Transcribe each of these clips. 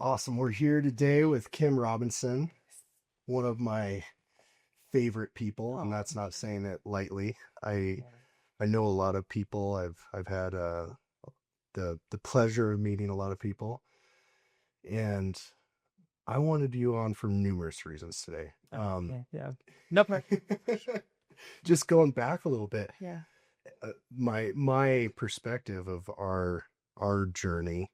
Awesome. We're here today with Kim Robinson, one of my favorite people, and Oh, that's not saying it lightly. I I know a lot of people. I've had the pleasure of meeting a lot of people, and I wanted you on for numerous reasons today. yeah, yeah. No pressure. Just going back a little bit, Yeah. my perspective of our journey.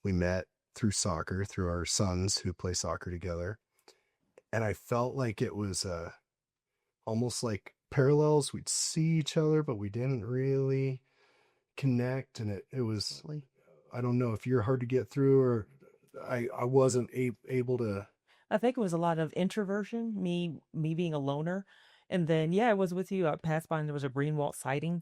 We met through soccer, through our sons who play soccer together, and I felt like it was almost like parallels. We'd see each other, but we didn't really connect, and it was, Absolutely. I don't know if you're hard to get through, or I wasn't able to. I think it was a lot of introversion, me being a loner. And then yeah, I was with you. I passed by and there was a Greenwald sighting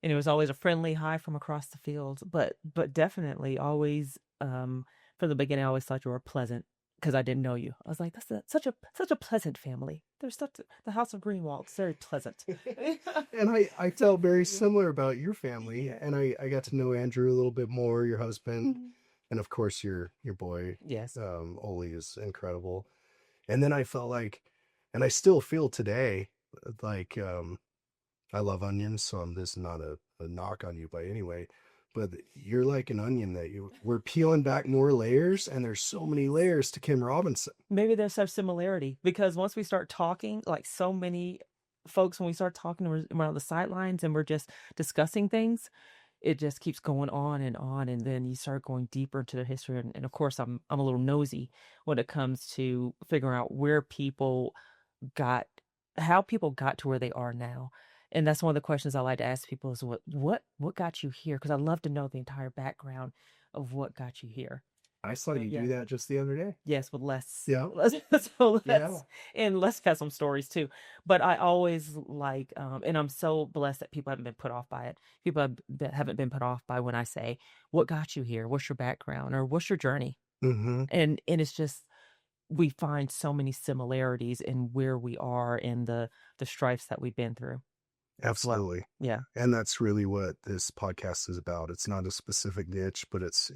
and it was always a friendly hi from across the field. But definitely always from the beginning I always thought you were pleasant because I didn't know you. I was like, such a pleasant family. The House of Greenwald's very pleasant. And I felt very similar about your family, and I got to know Andrew a little bit more, your husband, and of course your boy, Yes. Oli is incredible. And then I felt like, and I still feel today, like I love onions, so this is not a knock on you by any way, but you're like an onion that we're peeling back more layers, and there's so many layers to Kim Robinson. Maybe there's such similarity because once we start talking, like so many folks, when we start talking, we're on the sidelines and we're just discussing things. It just keeps going on, and then you start going deeper into the history. And of course, I'm a little nosy when it comes to figuring out where people got, how people got to where they are now. And that's one of the questions I like to ask people is what got you here? Because I love to know the entire background of what got you here. I saw So you yeah. do that just the other day. Yes, with less, Yeah. less, so Yeah. less, and less has some stories too. But I always like, and I'm so blessed that people haven't been put off by it. That haven't been put off by when I say, "What got you here? What's your background, or what's your journey?" Mm-hmm. And it's just we find so many similarities in where we are and the strifes that we've been through as well. Absolutely. Yeah, And that's really what this podcast is about. It's not a specific niche, but it's,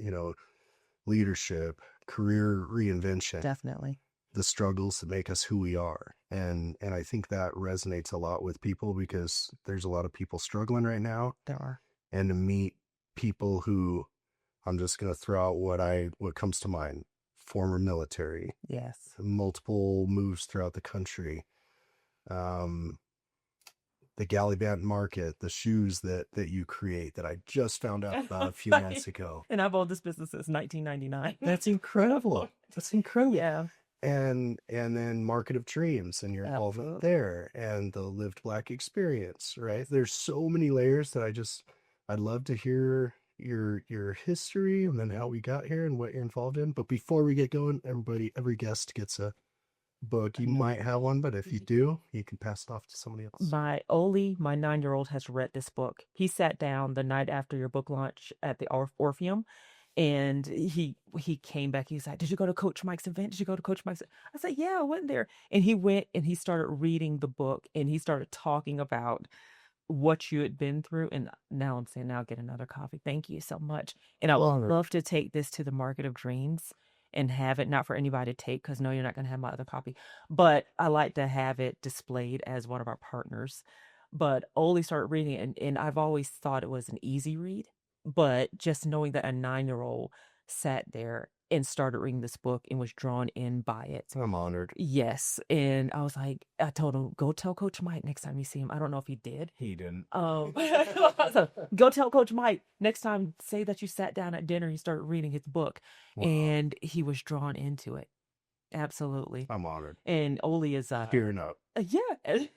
leadership, career reinvention, definitely the struggles that make us who we are. And I think that resonates a lot with people because there's a lot of people struggling right now. there are. And to meet people who, I'm just going to throw out what comes to mind: former military, Yes. multiple moves throughout the country, um, the Gallivant market, the shoes that you create that I just found out about a few months ago. And I've owned this business since 1999. That's incredible. That's incredible. Yeah, And then Market of Dreams and your involvement there, and the Lived Black experience, right? There's so many layers that I'd love to hear your history and then how we got here and what you're involved in. But before we get going, every guest gets a book. You might have one, but if you do, you can pass it off to somebody else. My 9-year-old has read this book. He sat down the night after your book launch at the Orpheum, and he came back. He's like, "Did you go to Coach Mike's event? Did you go to Coach Mike's?" I said, "Yeah, I went there." And he went and he started reading the book, and he started talking about what you had been through. And now I'm saying, now I'll get another coffee. Thank you so much. And I would love to take this to the Market of Dreams and have it, not for anybody to take, because no, you're not going to have my other copy, but I like to have it displayed as one of our partners. But Oli started reading it, and I've always thought it was an easy read, but just knowing that a 9-year-old sat there and started reading this book and was drawn in by it. I'm honored. Yes. And I was like, I told him, go tell Coach Mike next time you see him. I don't know if he did. He didn't. So go tell Coach Mike next time, say that you sat down at dinner, you started reading his book, Wow. and he was drawn into it. Absolutely. I'm honored. And Oli is Tearing up. yeah,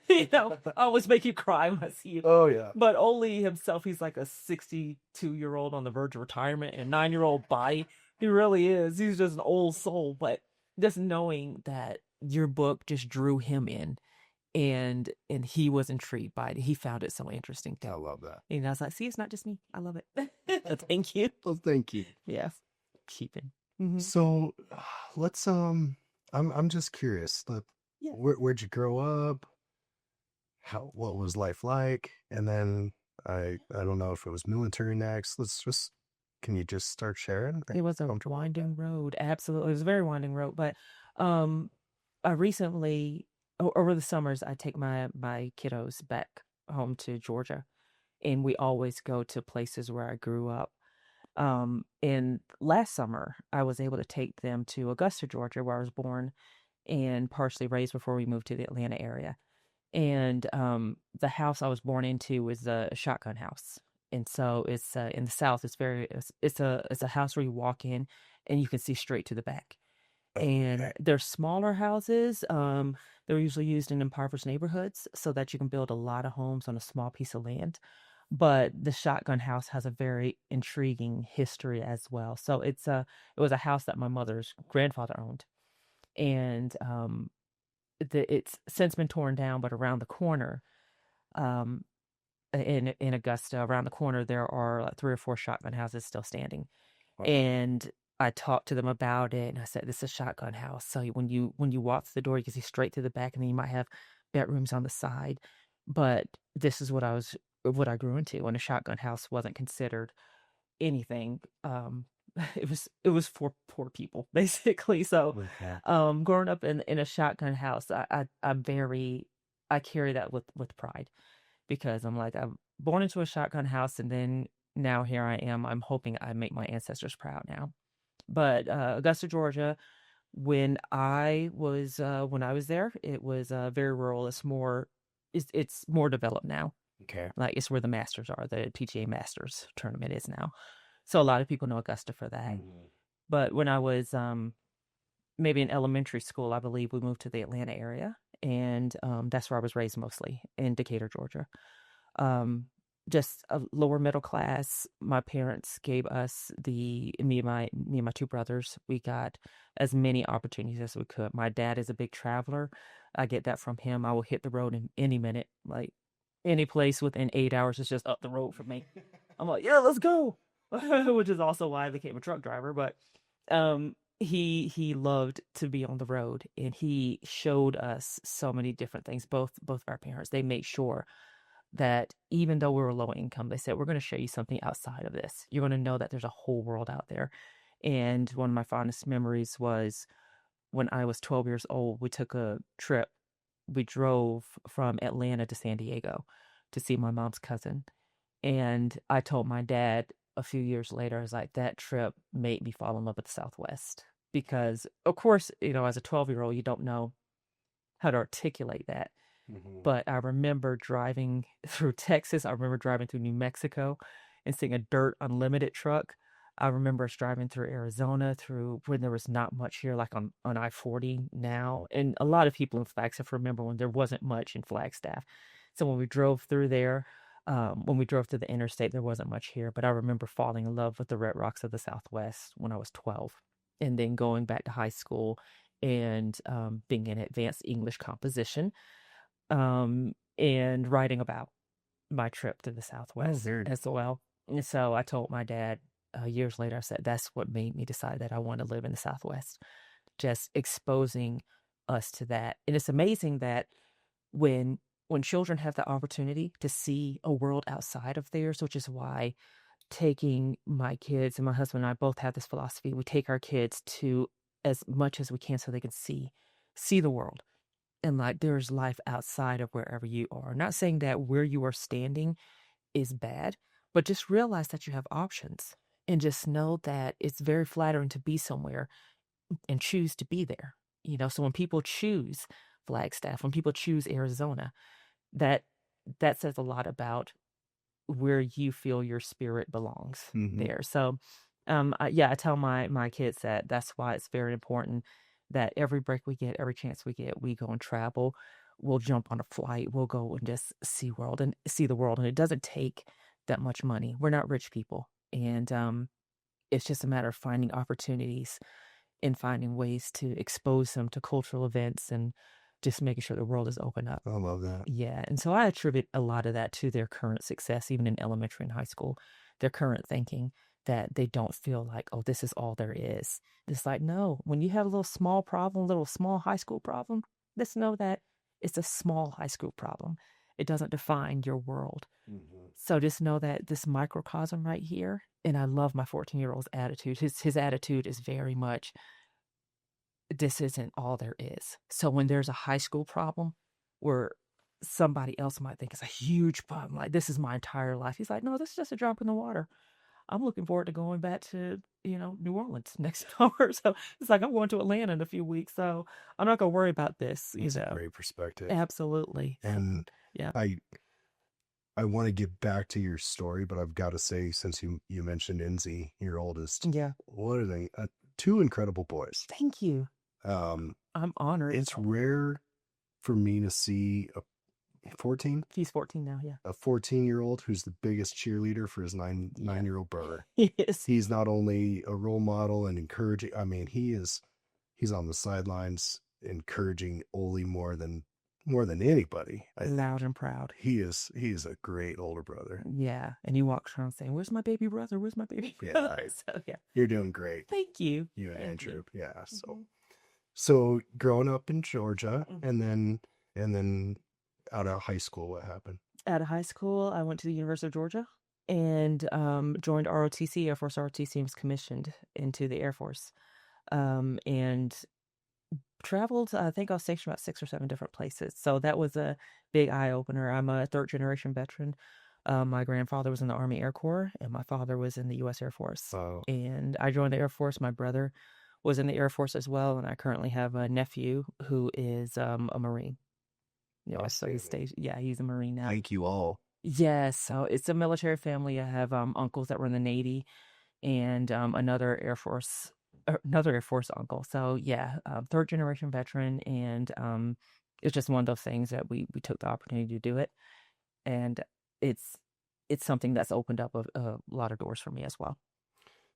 I always make you cry when I see you. Oh yeah. But Oli himself, he's like a 62-year-old on the verge of retirement and 9-year-old body. He really is. He's just an old soul. But just knowing that your book just drew him in, and he was intrigued by it. He found it so interesting too. I love that. And I was like, see, it's not just me. I love it. Thank you. Well, thank you. Yeah. Keeping. So let's I'm just curious. Yeah. Where'd you grow up? What was life like? And then I don't know if it was military next. Let's just Can you just start sharing? Are It you was a comfortable with that? winding road. Absolutely. It was a very winding road. But um I recently over the summers I take my kiddos back home to Georgia, and we always go to places where I grew up. And last summer I was able to take them to Augusta, Georgia, where I was born and partially raised before we moved to the Atlanta area. And the house I was born into was a shotgun house. And so it's in the South. It's a house where you walk in and you can see straight to the back. And Okay. they're smaller houses. They're usually used in impoverished neighborhoods so that you can build a lot of homes on a small piece of land. But the shotgun house has a very intriguing history as well. So it was a house that my mother's grandfather owned, and it's since been torn down. But around the corner, um, in Augusta, around the corner, there are like three or four shotgun houses still standing. Wow. And I talked to them about it, and I said, "This is a shotgun house. So when you walk through the door, you can see straight to the back, and then you might have bedrooms on the side. But this is what I grew into, when a shotgun house wasn't considered anything. It was for poor people, basically. So, Okay. growing up in a shotgun house, I carry that with pride, because I'm like, I'm born into a shotgun house, and then now here I am. I'm hoping I make my ancestors proud now. But Augusta, Georgia, when I was there, it was very rural. It's more developed now. Okay. Like, it's where the Masters are. The PGA Masters tournament is now. So a lot of people know Augusta for that. Mhm. But when I was maybe in elementary school, I believe we moved to the Atlanta area, and that's where I was raised, mostly in Decatur, Georgia. Um, just a lower middle class. My parents gave us me and my two brothers. We got as many opportunities as we could. My dad is a big traveler. I get that from him. I will hit the road in any minute, like any place within 8 hours is just up the road from me. I'm like, yeah, let's go. Which is also why I became a truck driver. But he loved to be on the road, and he showed us so many different things. Both of our parents, they made sure that even though we were low income, they said, we're going to show you something outside of this. You're going to know that there's a whole world out there. And one of my fondest memories was when I was 12 years old. We took a trip. We drove from Atlanta to San Diego to see my mom's cousin. And I told my dad a few years later, I was like, that trip made me fall in love with the Southwest. Because, of course, as a 12-year-old, you don't know how to articulate that. Mhm. But I remember driving through Texas. I remember driving through New Mexico and seeing a dirt unlimited truck. I remember us driving through Arizona, through when there was not much here, like on I-40 now. And a lot of people in Flagstaff remember when there wasn't much in Flagstaff. So when we drove through there, when we drove through the interstate, there wasn't much here. But I remember falling in love with the Red Rocks of the Southwest when I was 12. And then going back to high school and being in advanced English composition, and writing about my trip to the Oh, Southwest very as well. And so I told my dad years later, I said, that's what made me decide that I want to live in the Southwest, just exposing us to that. And it's amazing that when when children have the opportunity to see a world outside of theirs, which is why taking my kids, and my husband and I both have this philosophy, we take our kids to as much as we can so they can see the world, and like there's life outside of wherever you are. Not saying that where you are standing is bad, but just realize that you have options, and just know that it's very flattering to be somewhere and choose to be there. So when people choose Flagstaff, when people choose Arizona, that that says a lot about where you feel your spirit belongs Mhm. there. So, yeah, I tell my kids that that's why it's very important that every break we get, every chance we get, we go and travel. We'll jump on a flight. We'll go and just see the world. And it doesn't take that much money. We're not rich people, and it's just a matter of finding opportunities and finding ways to expose them to cultural events, and just making sure the world is open up. I love that. Yeah, and so I attribute a lot of that to their current success, even in elementary and high school, their current thinking, that they don't feel like, oh, this is all there is. It's like, no, when you have a little small problem, little small high school problem, just know that it's a small high school problem. It doesn't define your world. Mm-hmm. So just know that this microcosm right here, and I love my 14-year-old's attitude. His attitude is very much, this isn't all there is. So when there's a high school problem where somebody else might think it's a huge problem, like this is my entire life, he's like, no, this is just a drop in the water. I'm looking forward to going back to, New Orleans next summer. So it's like I'm going to Atlanta in a few weeks. So I'm not going to worry about this, That's a great perspective. Absolutely. And yeah. I want to get back to your story, but I've got to say, since you mentioned Enzi, your oldest, Yeah. what are they? Two incredible boys. Thank you. I'm honored. It's rare for me to see a 14. He's 14 now. Yeah. A 14-year-old who's the biggest cheerleader for his nine-year-old brother. Yes. He's not only a role model and encouraging. I mean, he's on the sidelines encouraging Oli more than anybody. Loud and proud. He is a great older brother. Yeah. And he walks around saying, "Where's my baby brother? Where's my baby brother?" Yeah. So, yeah. You're doing great. Thank you. You and Andrew. You. Yeah. So growing up in Georgia, and then out of high school, what happened? Out of high school, I went to the University of Georgia and joined ROTC, Air Force ROTC, and was commissioned into the Air Force. And traveled, I think I was stationed about 6 or 7 different places. So that was a big eye opener. I'm a 3rd generation veteran. My grandfather was in the Army Air Corps and my father was in the U.S. Air Force. Oh. And I joined the Air Force. My brother was in the Air Force as well. And I currently have a nephew who is a Marine. Yeah, so he's a Marine now. Thank you all. Yes, so it's a military family. I have uncles that were in the Navy and another Air Force uncle. So yeah, 3rd generation veteran, and it's just one of those things that we took the opportunity to do it, and it's something that's opened up a lot of doors for me as well.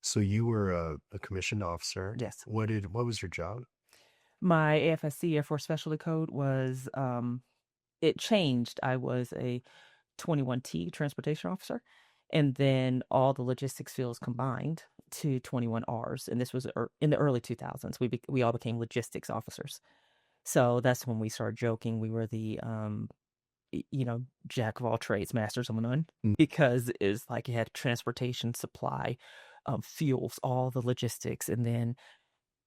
So you were a commissioned officer. Yes. What was your job? My AFSC, Air Force Specialty Code, was it changed. I was a 21T transportation officer, and then all the logistics fields combined to 21Rs, and this was in the early 2000s. We all became logistics officers. So that's when we started joking we were the jack of all trades, masters of none, because it's like it had transportation, supply, fuels, all the logistics, and then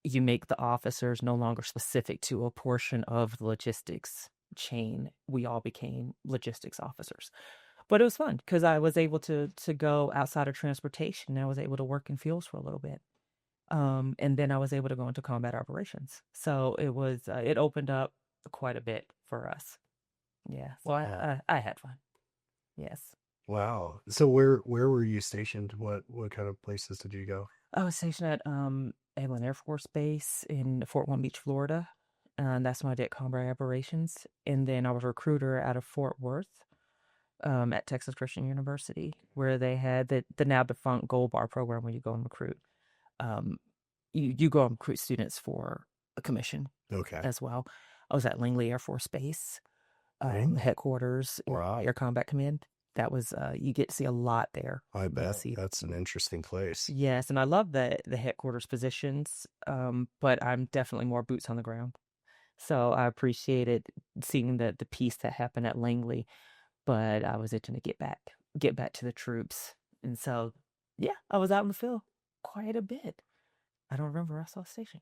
you make the officers no longer specific to a portion of the logistics chain. We all became logistics officers. But it was fun because I was able to go outside of transportation. I was able to work in fuels for a little bit. And then I was able to go into combat operations. So it opened up quite a bit for us. Yeah. Well, I had fun. Yes. Wow. So where were you stationed? What kind of places did you go? I was stationed at Eglin Air Force Base in Fort Walton Beach, Florida. And that's when I did combat operations. And then I was a recruiter out of Fort Worth. At Texas Christian University, where they had the now defunct Gold Bar program where you go and recruit. You go and recruit students for a commission. Okay. As well. I was at Langley Air Force Base, headquarters, wow. Air Combat Command. That was you get to see a lot there. I bet that's an interesting place. Yes, and I love the headquarters positions, but I'm definitely more boots on the ground. So I appreciated seeing the peace that happened at Langley. But I was itching to get back to the troops. And so, yeah, I was out in the field quite a bit. I don't remember where I saw a station.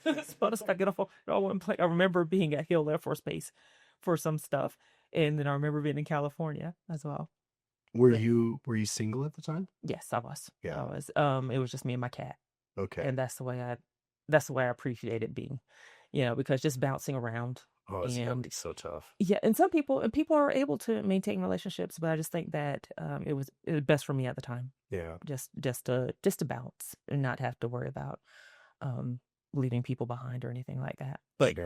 So I stuck it off all one place. I remember being at Hill Air Force Base for some stuff. And then I remember being in California as well. Were you single at the time? Yes, I was. Yeah. I was. It was just me and my cat. Okay. And that's the way I appreciated being, because just bouncing around. Oh, it's gotta be so tough. Yeah, and people are able to maintain relationships, but I just think that it was best for me at the time. Yeah, just to bounce and not have to worry about leaving people behind or anything like that. But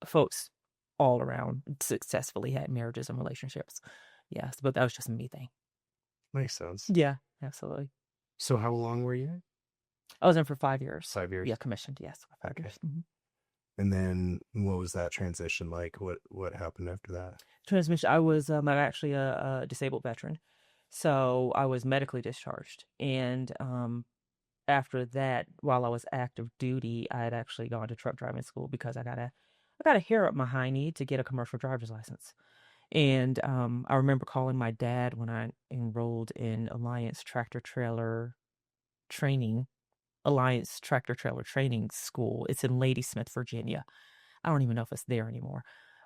folks all around successfully had marriages and relationships. Yes, but that was just a me thing. Makes sense. Yeah, absolutely. So how long were you? I was in for 5 years. 5 years. Yeah, commissioned. Yes, 5 years. Mm-hmm. And then what was that transition like? What happened after that? Transmission. I'm actually a disabled veteran. So I was medically discharged. And after that, while I was active duty, I had actually gone to truck driving school because I got a hair up my hind knee to get a commercial driver's license. And I remember calling my dad when I enrolled in Training, Alliance Tractor Trailer Training School. It's in Ladysmith, Virginia. I don't even know if it's there anymore.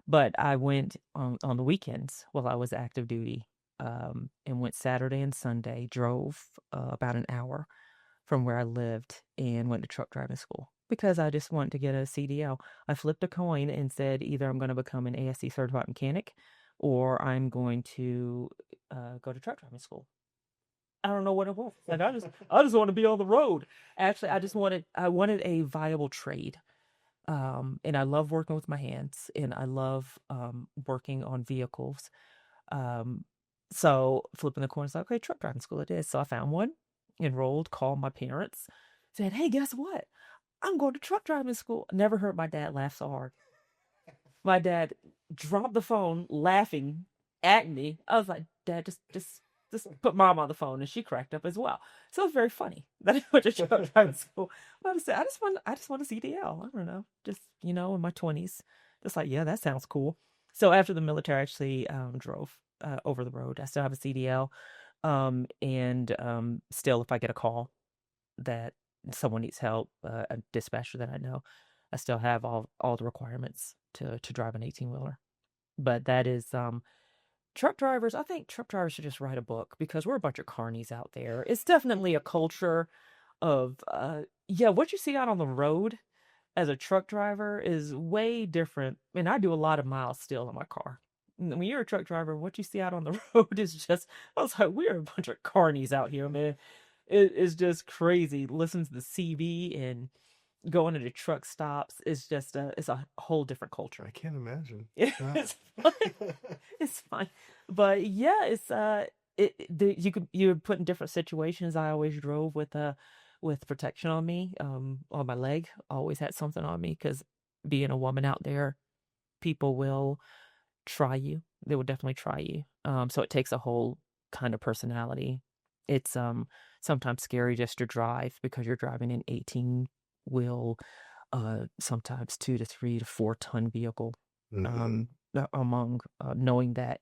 But I went on the weekends while I was active duty, and went Saturday and Sunday, drove about an hour from where I lived and went to truck driving school because I just wanted to get a CDL. I flipped a coin and said either I'm going to become an ASC certified mechanic or I'm going to go to truck driving school. I don't know what it was. Like I just want to be on the road. Actually, I wanted a viable trade. And I love working with my hands and I love working on vehicles. Um, so flipping the coin, it's like, okay, truck driving school it is. So I found one, enrolled, called my parents, said, hey, guess what? I'm going to truck driving school. Never heard my dad laugh so hard. My dad dropped the phone laughing at me. I was like, Dad, just put mom on the phone, and she cracked up as well. So it was very funny that I went to truck driving school. But I said, I just want a CDL. I don't know, just in my 20s, just like, yeah, that sounds cool. So after the military, I actually drove over the road. I still have a CDL, and still, if I get a call that someone needs help, a dispatcher that I know, I still have all the requirements to drive an 18-wheeler. But that is truck drivers. I think truck drivers should just write a book because we're a bunch of carnies out there. It's definitely a culture of yeah, what you see out on the road as a truck driver is way different. And I do a lot of miles still in my car. When you're a truck driver, what you see out on the road is just, I was like, we're a bunch of carnies out here, man. It is just crazy. Listen to the CB and going to the truck stops. It's a whole different culture. I can't imagine. It's fun. It's fun. But yeah, you're put in different situations. I always drove with protection on me, on my leg. Always had something on me because being a woman out there, people will try you. They will definitely try you. So it takes a whole kind of personality. It's sometimes scary just to drive because you're driving an 18 wheel, sometimes 2 to 3 to 4 ton vehicle. Mhm. Among knowing that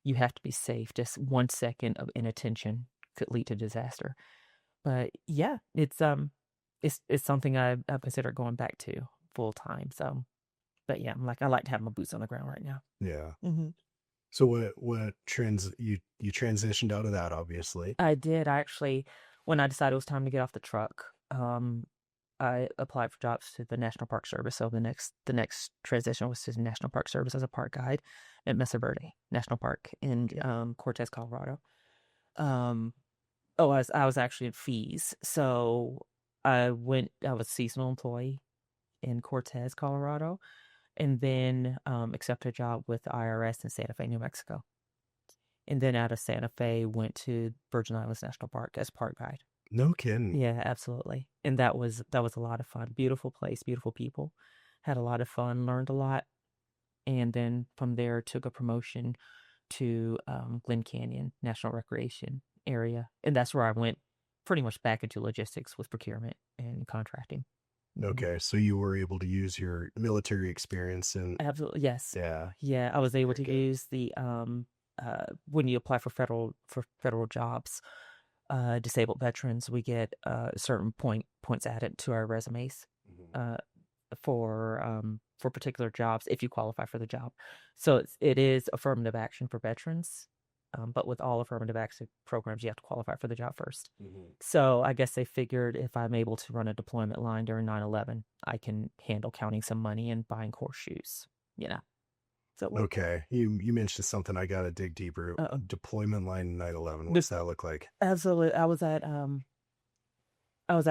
you have to be safe, just 1 second of inattention could lead to disaster. But yeah, it's something I've considered going back to full time. So, but yeah, I like to have my boots on the ground right now. Yeah. Hmm. So what you transitioned out of that, obviously. I did. I actually, when I decided it was time to get off the truck, I applied for jobs to the National Park Service. So the next transition was to the National Park Service as a park guide at Mesa Verde National Park in Cortez, Colorado. Um, I was actually in fees. So I was a seasonal employee in Cortez, Colorado, and then accepted a job with the IRS in Santa Fe, New Mexico. And then out of Santa Fe, went to Virgin Islands National Park as park guide. No kidding. Yeah, absolutely. And that was a lot of fun. Beautiful place, beautiful people. Had a lot of fun, learned a lot, and then from there took a promotion to Glen Canyon National Recreation Area, and that's where I went pretty much back into logistics with procurement and contracting. Mhm. Okay, so you were able to use your military experience and Absolutely, yes. yeah. Yeah, I was able Very to good. use the when you apply for federal jobs, disabled veterans, we get certain points added to our resumes Mhm. uh, for particular jobs if you qualify for the job. So it is affirmative action for veterans, but with all affirmative action programs, you have to qualify for the job first. Mhm. So I guess they figured if I'm able to run a deployment line during 9/11, I can handle counting some money and buying horseshoes. You know, so it worked out. Okay, you mentioned something I got to dig deeper. Uh, Deployment line 9/11. What's this that look like? absolutely. I was at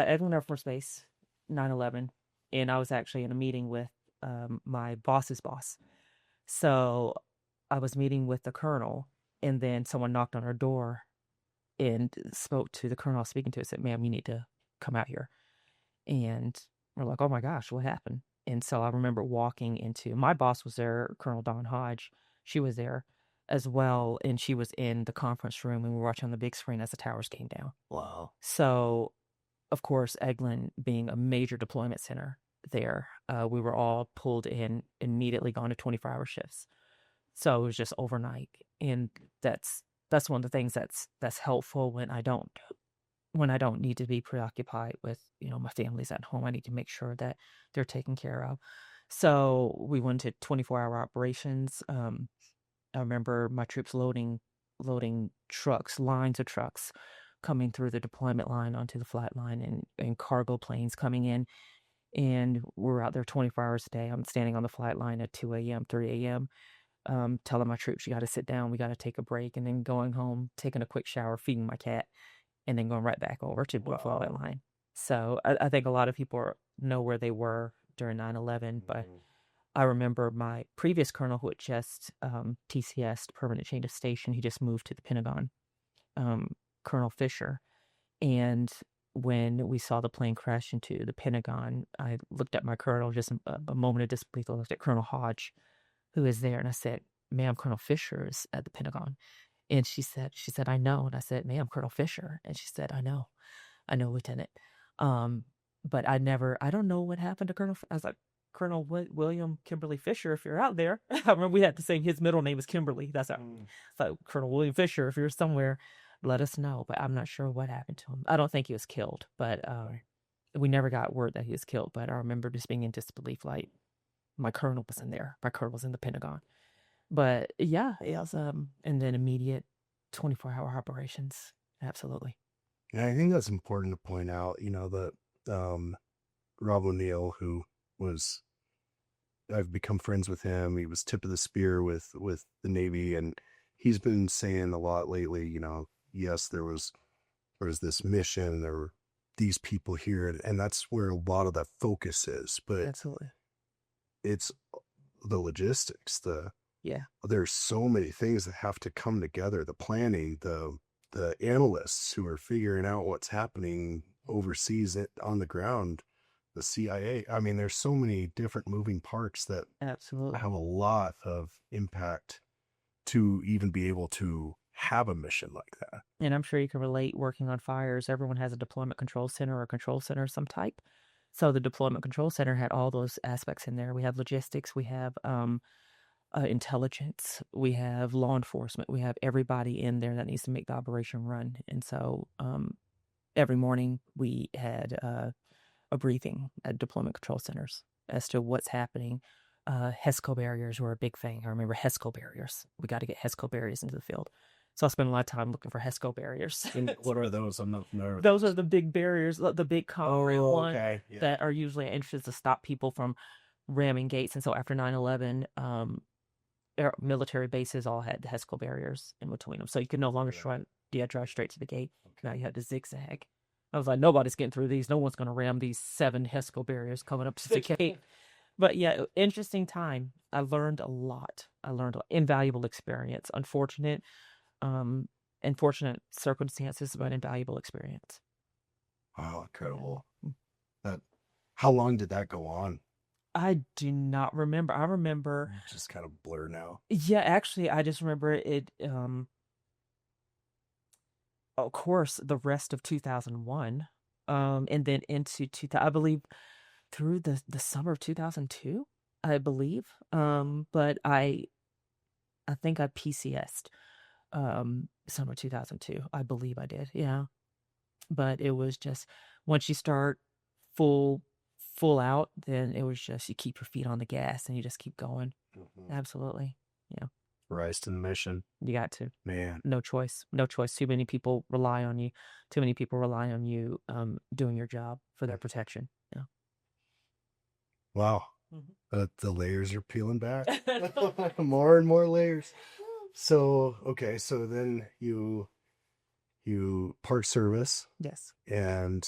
Edwin Air Force Base, 9/11, and I was actually in a meeting with my boss's boss. So I was meeting with the colonel, and then someone knocked on our door and spoke to the colonel I was speaking to. Said, "Ma'am, you need to come out here." And we're like, "Oh my gosh, what happened?" And so I remember walking into my boss was there, Colonel Dawn Hodge. She was there as well, and she was in the conference room, and we were watching on the big screen as the towers came down. Wow. So of course, Eglin being a major deployment center there, we were all pulled in, immediately gone to 24-hour shifts. So it was just overnight. And that's one of the things that's helpful when I don't need to be preoccupied with, my family's at home. I need to make sure that they're taken care of. So we went to 24-hour operations. I remember my troops loading trucks, lines of trucks coming through the deployment line onto the flat line, and cargo planes coming in. And we're out there 24 hours a day. I'm standing on the flight line at 2 a.m., 3 a.m., telling my troops, you got to sit down, we got to take a break, and then going home, taking a quick shower, feeding my cat, and then going right back over to the flight line. So I think a lot of people know where they were during 9/11, but I remember my previous colonel who had just TCS, permanent change of station, he just moved to the Pentagon, Colonel Fisher. And when we saw the plane crash into the Pentagon, I looked at my colonel, just a moment of disbelief. I looked at Colonel Hodge, who is there, and I said, ma'am, Colonel Fisher is at the Pentagon. And she said, I know. And I said, ma'am, Colonel Fisher. And she said, I know, Lieutenant. But I don't know what happened to Colonel. I was like, Colonel William Kimberley Fisher, if you're out there. I remember we had to say his middle name is Kimberley. That's how. So Colonel William Fisher, if you're somewhere, let us know. But I'm not sure what happened to him. I don't think he was killed, but we never got word that he was killed. But I remember just being in disbelief, like my colonel was in there. My colonel was in the Pentagon. But yeah, it was, and then immediate 24-hour operations. Absolutely. And I think that's important to point out, that Rob O'Neill, who was, I've become friends with him. He was tip of the spear with the Navy, and he's been saying a lot lately, yes, there was this mission, there were these people here, and that's where a lot of that focus is. But absolutely, it's the logistics, yeah, there's so many things that have to come together, the planning, the analysts who are figuring out what's happening overseas on the ground, the CIA. I mean, there's so many different moving parts that absolutely have a lot of impact to even be able to have a mission like that. And I'm sure you can relate working on fires. Everyone has a deployment control center or a control center of some type. So the deployment control center had all those aspects in there. We have logistics, we have intelligence, we have law enforcement, we have everybody in there that needs to make the operation run. And so every morning we had a briefing at deployment control centers as to what's happening. HESCO barriers were a big thing. I remember HESCO barriers. We got to get HESCO barriers into the field. So I spent a lot of time looking for HESCO barriers. And what are those? I'm not familiar with those. Are the big barriers, the big concrete ones that are usually anxious to stop people from ramming gates. And so after 9/11, military bases all had the HESCO barriers in between them. So you could no longer drive straight to the gate. Okay. Now you had to zigzag. I was like, nobody's getting through these. No one's going to ram these 7 HESCO barriers coming up to the gate. But yeah, interesting time. I learned a lot. Invaluable experience. Unfortunate circumstances, but invaluable experience. Wow, incredible. How long did that go on? I do not remember. I remember just kind of blur now. Yeah, actually, I just remember it. Of course, the rest of 2001, and then into 2000, I believe, through the summer of 2002, I believe. But I think I PCS'd summer 2002. I believe I did. Yeah. But it was just once you start full out, then it was just you keep your feet on the gas and you just keep going. Mm-hmm. Absolutely. Yeah. Rise to the mission. You got to. Man. No choice. Too many people rely on you. Doing your job for their protection. Yeah. Wow. Mm-hmm. The layers are peeling back. More and more layers. So, okay. So then you park service. Yes. And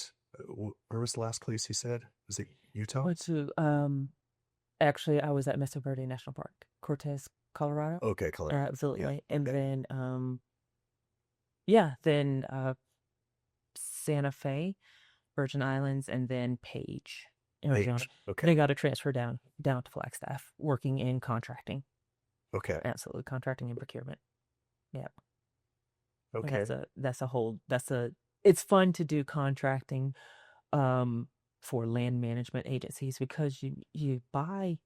where was the last place you said? Was it Utah? Went to, actually, I was at Mesa Verde National Park, Cortez, Colorado. Okay, Colorado. Absolutely. Yeah. And okay. Then, Santa Fe, Virgin Islands, and then Page, Arizona. Okay. They got to transfer down to Flagstaff, working in contracting. Okay. Absolutely, contracting and procurement. Yeah. Okay. It's fun to do contracting for land management agencies because you buy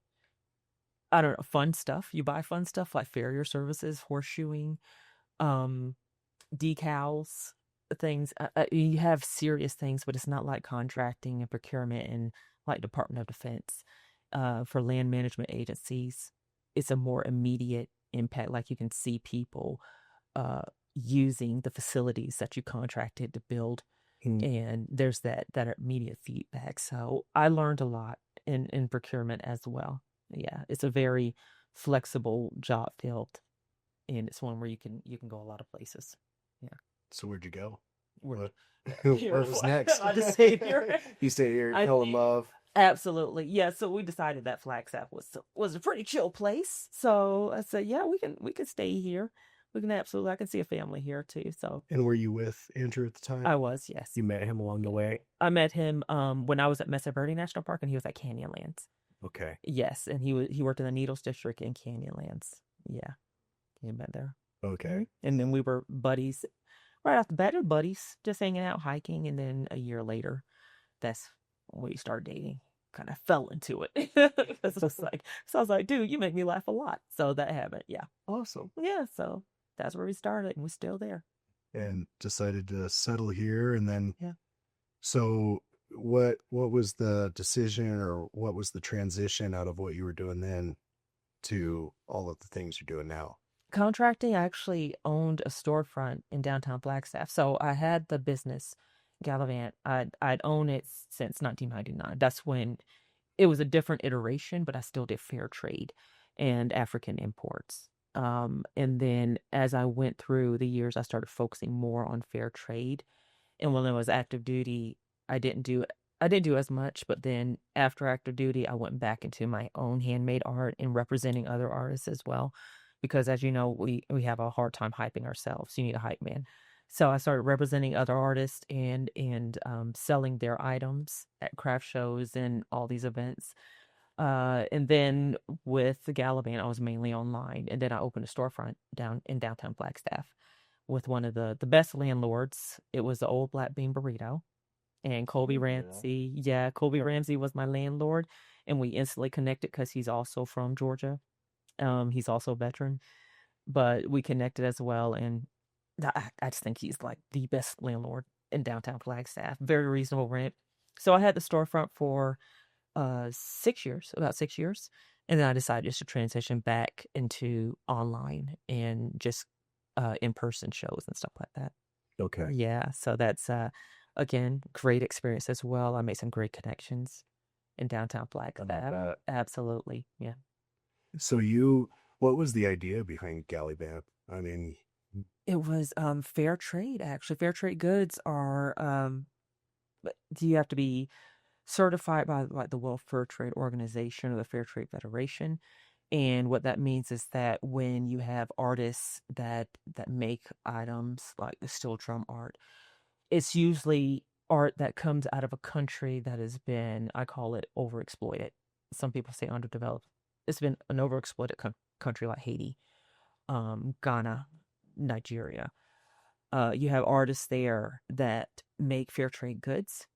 I don't know, fun stuff. You buy fun stuff like farrier services, horseshoeing, um, decals, things. You have serious things, but it's not like contracting and procurement and like Department of Defense. For land management agencies, it's a more immediate impact. Like you can see people uh, using the facilities that you contracted to build, Mm. and there's that immediate feedback. So I learned a lot in procurement as well. Yeah, it's a very flexible job field, and it's one where you can go a lot of places. Yeah. So where'd you go? Where What? here What was next? I just stayed here. You stayed here, I fell in think love. absolutely. Yeah, so we decided that Flagstaff was a pretty chill place. So I said, yeah, we can stay here. We can absolutely I can see a family here too. So And were you with Andrew at the time? I was, yes. You met him along the way. I met him when I was at Mesa Verde National Park and he was at Canyonlands. Okay. Yes, and he worked in the Needles District in Canyonlands. Yeah, he met there. Okay. And then we were buddies right off the bat, we were buddies, just hanging out, hiking, and then a year later, that's when we started dating. Kind of fell into it. It's just like so I was like, dude, you make me laugh a lot. So that happened. Yeah. Awesome. Yeah. So that's where we started and we're still there. And decided to settle here, and then Yeah. so what was the decision, or what was the transition out of what you were doing then to all of the things you're doing now? Contracting, I actually owned a storefront in downtown Flagstaff. So I had the business Gallivant. I'd owned it since 1999. That's when it was a different iteration, but I still did fair trade and African imports. And then as I went through the years, I started focusing more on fair trade. And when I was active duty, I didn't do I didn't do as much, but then after active duty, I went back into my own handmade art and representing other artists as well. Because as you know, we have a hard time hyping ourselves. You need a hype man. So I started representing other artists and selling their items at craft shows and all these events. And then with the Gala Band, I was mainly online, and then I opened a storefront down in downtown Flagstaff with one of the best landlords. It was the Old Black Bean Burrito, and Colby Yeah. Ramsey. Yeah, Colby Ramsey was my landlord, and we instantly connected because he's also from Georgia. He's also a veteran, but we connected as well, and I just think he's like the best landlord in downtown Flagstaff. Very reasonable rent. So I had the storefront for 6 years, about 6 years, and then I decided just to transition back into online and just in-person shows and stuff like that. Okay. Yeah, so that's again great experience as well. I made some great connections in downtown I love Flagstaff. that. Absolutely, yeah. So what was the idea behind Gallivant? I mean, It was fair trade actually. Fair trade goods are but do you have to be certified by like the World Fair Trade Organization or the Fair Trade Federation. And what that means is that when you have artists that make items like the steel drum art, it's usually art that comes out of a country that has been, I call it, overexploited. Some people say underdeveloped. It's been an overexploited country like Haiti, Ghana, Nigeria. You have artists there that make fair trade goods,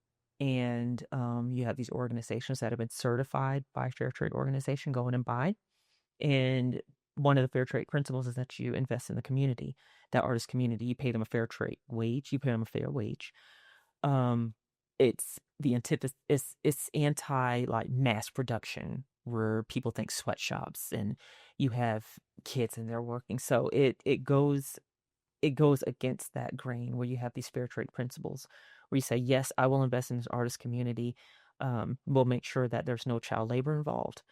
and you have these organizations that have been certified by fair trade organization go in and buy. And one of the fair trade principles is that you invest in the community, that artist community. You pay them a fair trade wage. You pay them a fair wage. Um, it's the antithesis. It's anti like mass production where people think sweatshops and you have kids and they're working. So it goes against that grain where you have these fair trade principles where you say, yes, I will invest in this artist community. We'll make sure that there's no child labor involved.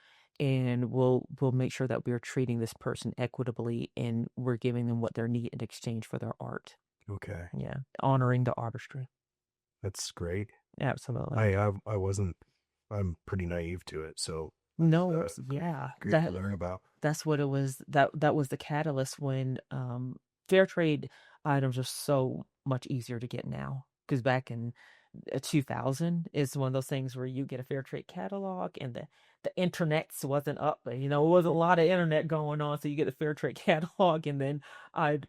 And we'll make sure that we're treating this person equitably and we're giving them what they need in exchange for their art. okay, Yeah. Honoring the artistry. that's great. Absolutely. I wasn't. I'm pretty naive to it, so that's No, great, yeah. great to learn about. That's what it was. That was the catalyst when fair trade items are so much easier to get now. Because back in 2000 is one of those things where you get a fair trade catalog and the internets wasn't up. It wasn't a lot of internet going on, so you get the fair trade catalog, and then I'd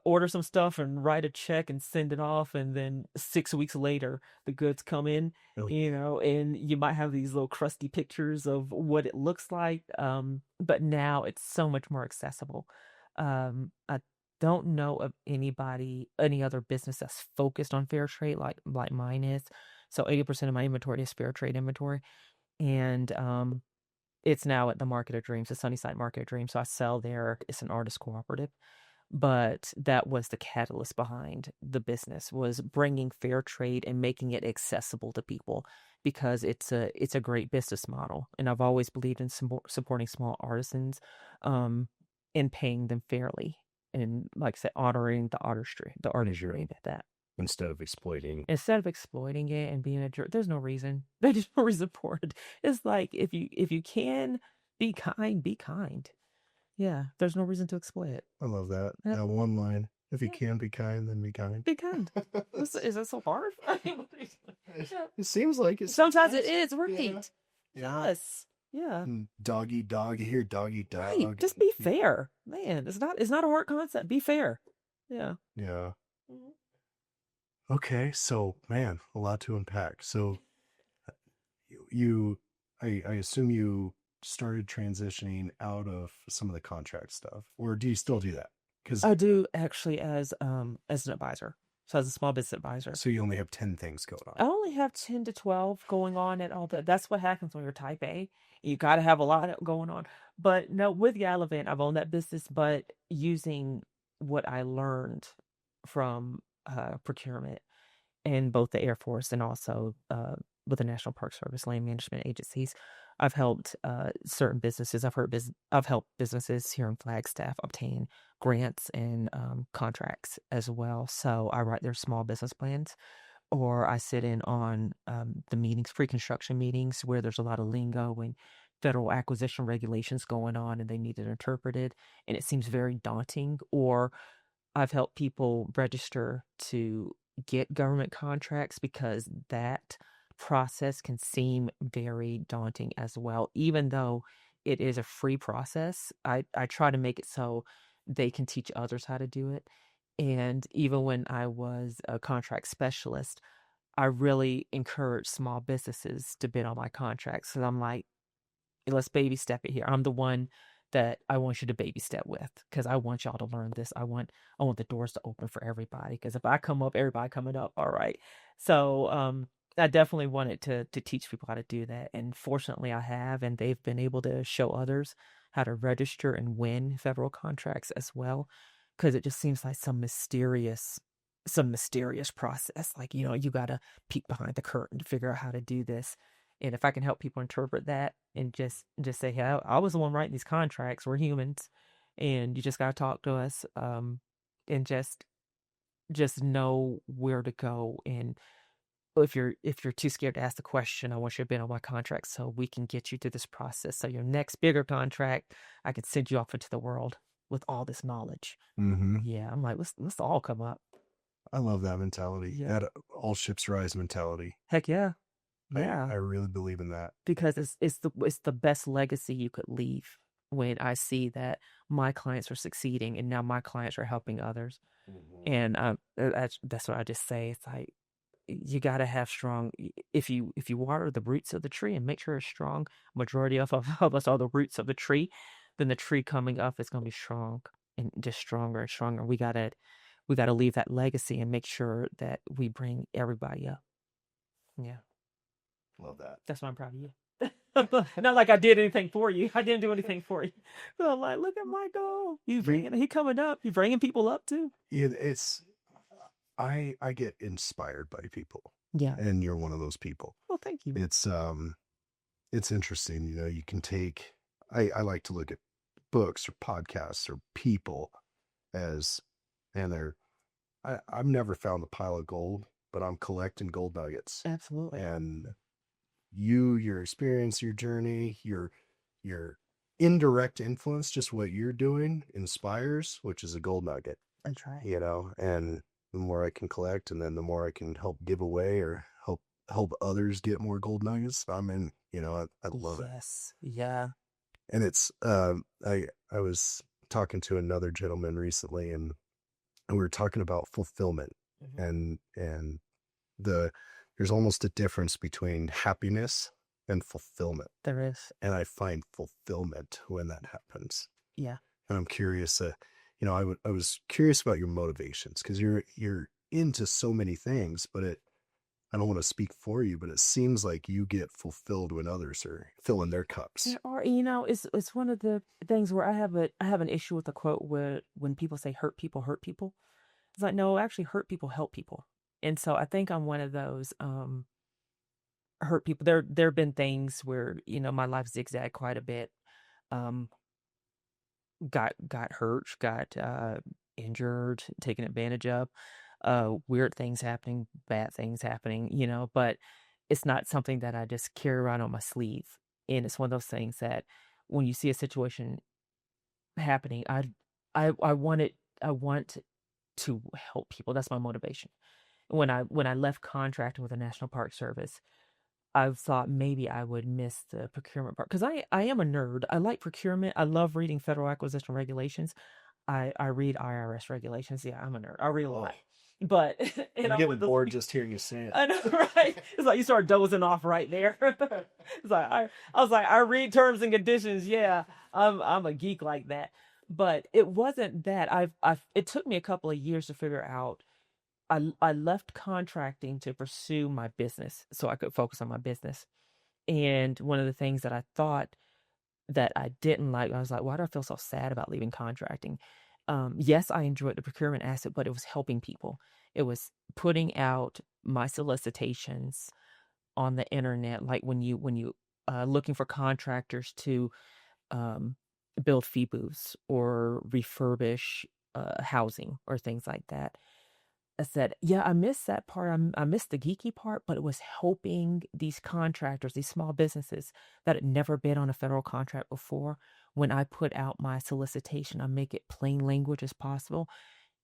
order some stuff and write a check and send it off, and then 6 weeks later the goods come in, Oh, and you might have these little crusty pictures of what it looks like. But now it's so much more accessible. I don't know of any other business that's focused on fair trade like mine is. So 80% of my inventory is fair trade inventory, and it's now at the Market of Dreams, the Sunnyside Market of Dreams. So I sell there. It's an artist cooperative, but that was the catalyst behind the business, was bringing fair trade and making it accessible to people, because it's a great business model, and I've always believed in supporting small artisans, um, and paying them fairly, and like I said, honoring the artistry at that. instead of exploiting. Instead of exploiting it and being a jerk, there's no reason. There's no reason for it. It's like, if you can be kind, be kind. Yeah, there's no reason to exploit it. I love that. Yeah. That one line. If you Yeah. can be kind, then be kind. Be kind. Is that so hard? It seems like it. Sometimes it is, Yeah. right? Yeah. Yes. Yeah. Dog eat dog. You hear dog eat dog. Right. Just be fair. Man, it's not a hard concept. Be fair. Yeah. Yeah. Mhm. Okay. So, man, a lot to unpack. So, I assume you started transitioning out of some of the contract stuff, or do you still do that? Because I do actually as an advisor. So as a small business advisor. so you only have 10 things going I on. only have 10 to 12 going on at all that. That's what happens when you're type A. You got to have a lot going on. But no, with Gallivant, I've owned that business, but using what I learned from procurement in both the Air Force and also with the National Park Service land management agencies, I've helped certain businesses. I've helped businesses here in Flagstaff obtain grants and contracts as well. So I write their small business plans, or I sit in on the meetings, pre-construction meetings, where there's a lot of lingo and federal acquisition regulations going on, and they need it interpreted, and it seems very daunting. Or I've helped people register to get government contracts, because that process can seem very daunting as well. Even though it is a free process, I try to make it so they can teach others how to do it. And even when I was a contract specialist, I really encourage small businesses to bid on my contracts. So I'm like, let's baby step it here. I'm the one that I want you to baby step with, because I want y'all to learn this. I want the doors to open for everybody, because if I come up, everybody coming up. All right. So I definitely wanted to teach people how to do that. And fortunately I have, and they've been able to show others how to register and win federal contracts as well. Because it just seems like some mysterious process. Like, you gotta peek behind the curtain to figure out how to do this. And if I can help people interpret that and just say, hey, I was the one writing these contracts. We're humans, and you just gotta talk to us, and just know where to go. And if you're too scared to ask the question, I want you to be on my contract so we can get you through this process. So your next bigger contract, I can send you off into the world with all this knowledge. Mm-hmm. Yeah, I'm like, let's all come up. I love that mentality. Yeah. That all ships rise mentality. Heck yeah. Yeah. I really believe in that. Because it's the best legacy you could leave, when I see that my clients are succeeding and now my clients are helping others. Mm-hmm. And that's what I just say. It's like, you got to have strong, if you water the roots of the tree and make sure it's strong, majority of us are the roots of the tree, then the tree coming up is going to be strong and just stronger and stronger. We got to leave that legacy and make sure that we bring everybody up. Yeah. Love that. That's why I'm proud of you. Not like I did anything for you. I didn't do anything for you. But I'm like, look at Michael. He coming up. He bringing people up too. Yeah, I get inspired by people. Yeah. And you're one of those people. Well, thank you. It's interesting. You can take, I like to look at books or podcasts or people as, and I've never found a pile of gold, but I'm collecting gold nuggets. Absolutely. And your experience, your journey, your indirect influence, just what you're doing inspires, which is a gold nugget. That's right. And the more I can collect, and then the more I can help give away or help others get more gold nuggets, I'm in. I love it. Yes. Yeah. And it's I was talking to another gentleman recently, and and we were talking about fulfillment, Mhm. and the there's almost a difference between happiness and fulfillment. There is. And I find fulfillment when that happens. Yeah. And I'm curious, I was curious about your motivations because you're into so many things, but I don't want to speak for you, but it seems like you get fulfilled when others are filling their cups. There are, it's one of the things where I have an issue with the quote where when people say hurt people. It's like, no, actually hurt people help people. And so I think I'm one of those hurt people. There have been things where, my life zigzagged quite a bit. Um got hurt, got injured, taken advantage of, weird things happening, bad things happening, but it's not something that I just carry around on my sleeve. And it's one of those things that when you see a situation happening, I want to help people. That's my motivation. When I left contracting with the National Park Service, I thought maybe I would miss the procurement part because I am a nerd. I like procurement. I love reading federal acquisition regulations. I read IRS regulations. Yeah, I'm a nerd. I read a Oh, lot. But I'm and I'm getting one of those bored people. just hearing you say it. I know, right? It's like you start dozing off right there. It's like I was like, I read terms and conditions. Yeah, I'm a geek like that. But it wasn't that. It took me a couple of years to figure out. I left contracting to pursue my business so I could focus on my business. And one of the things that I thought that I didn't like, I was like, why do I feel so sad about leaving contracting? Yes, I enjoyed the procurement asset, but it was helping people. It was putting out my solicitations on the internet, like when you looking for contractors to um, build fee booths or refurbish housing or things like that. I said, yeah, I missed that part. I missed the geeky part, but it was helping these contractors, these small businesses that had never been on a federal contract before. When I put out my solicitation, I make it plain language as possible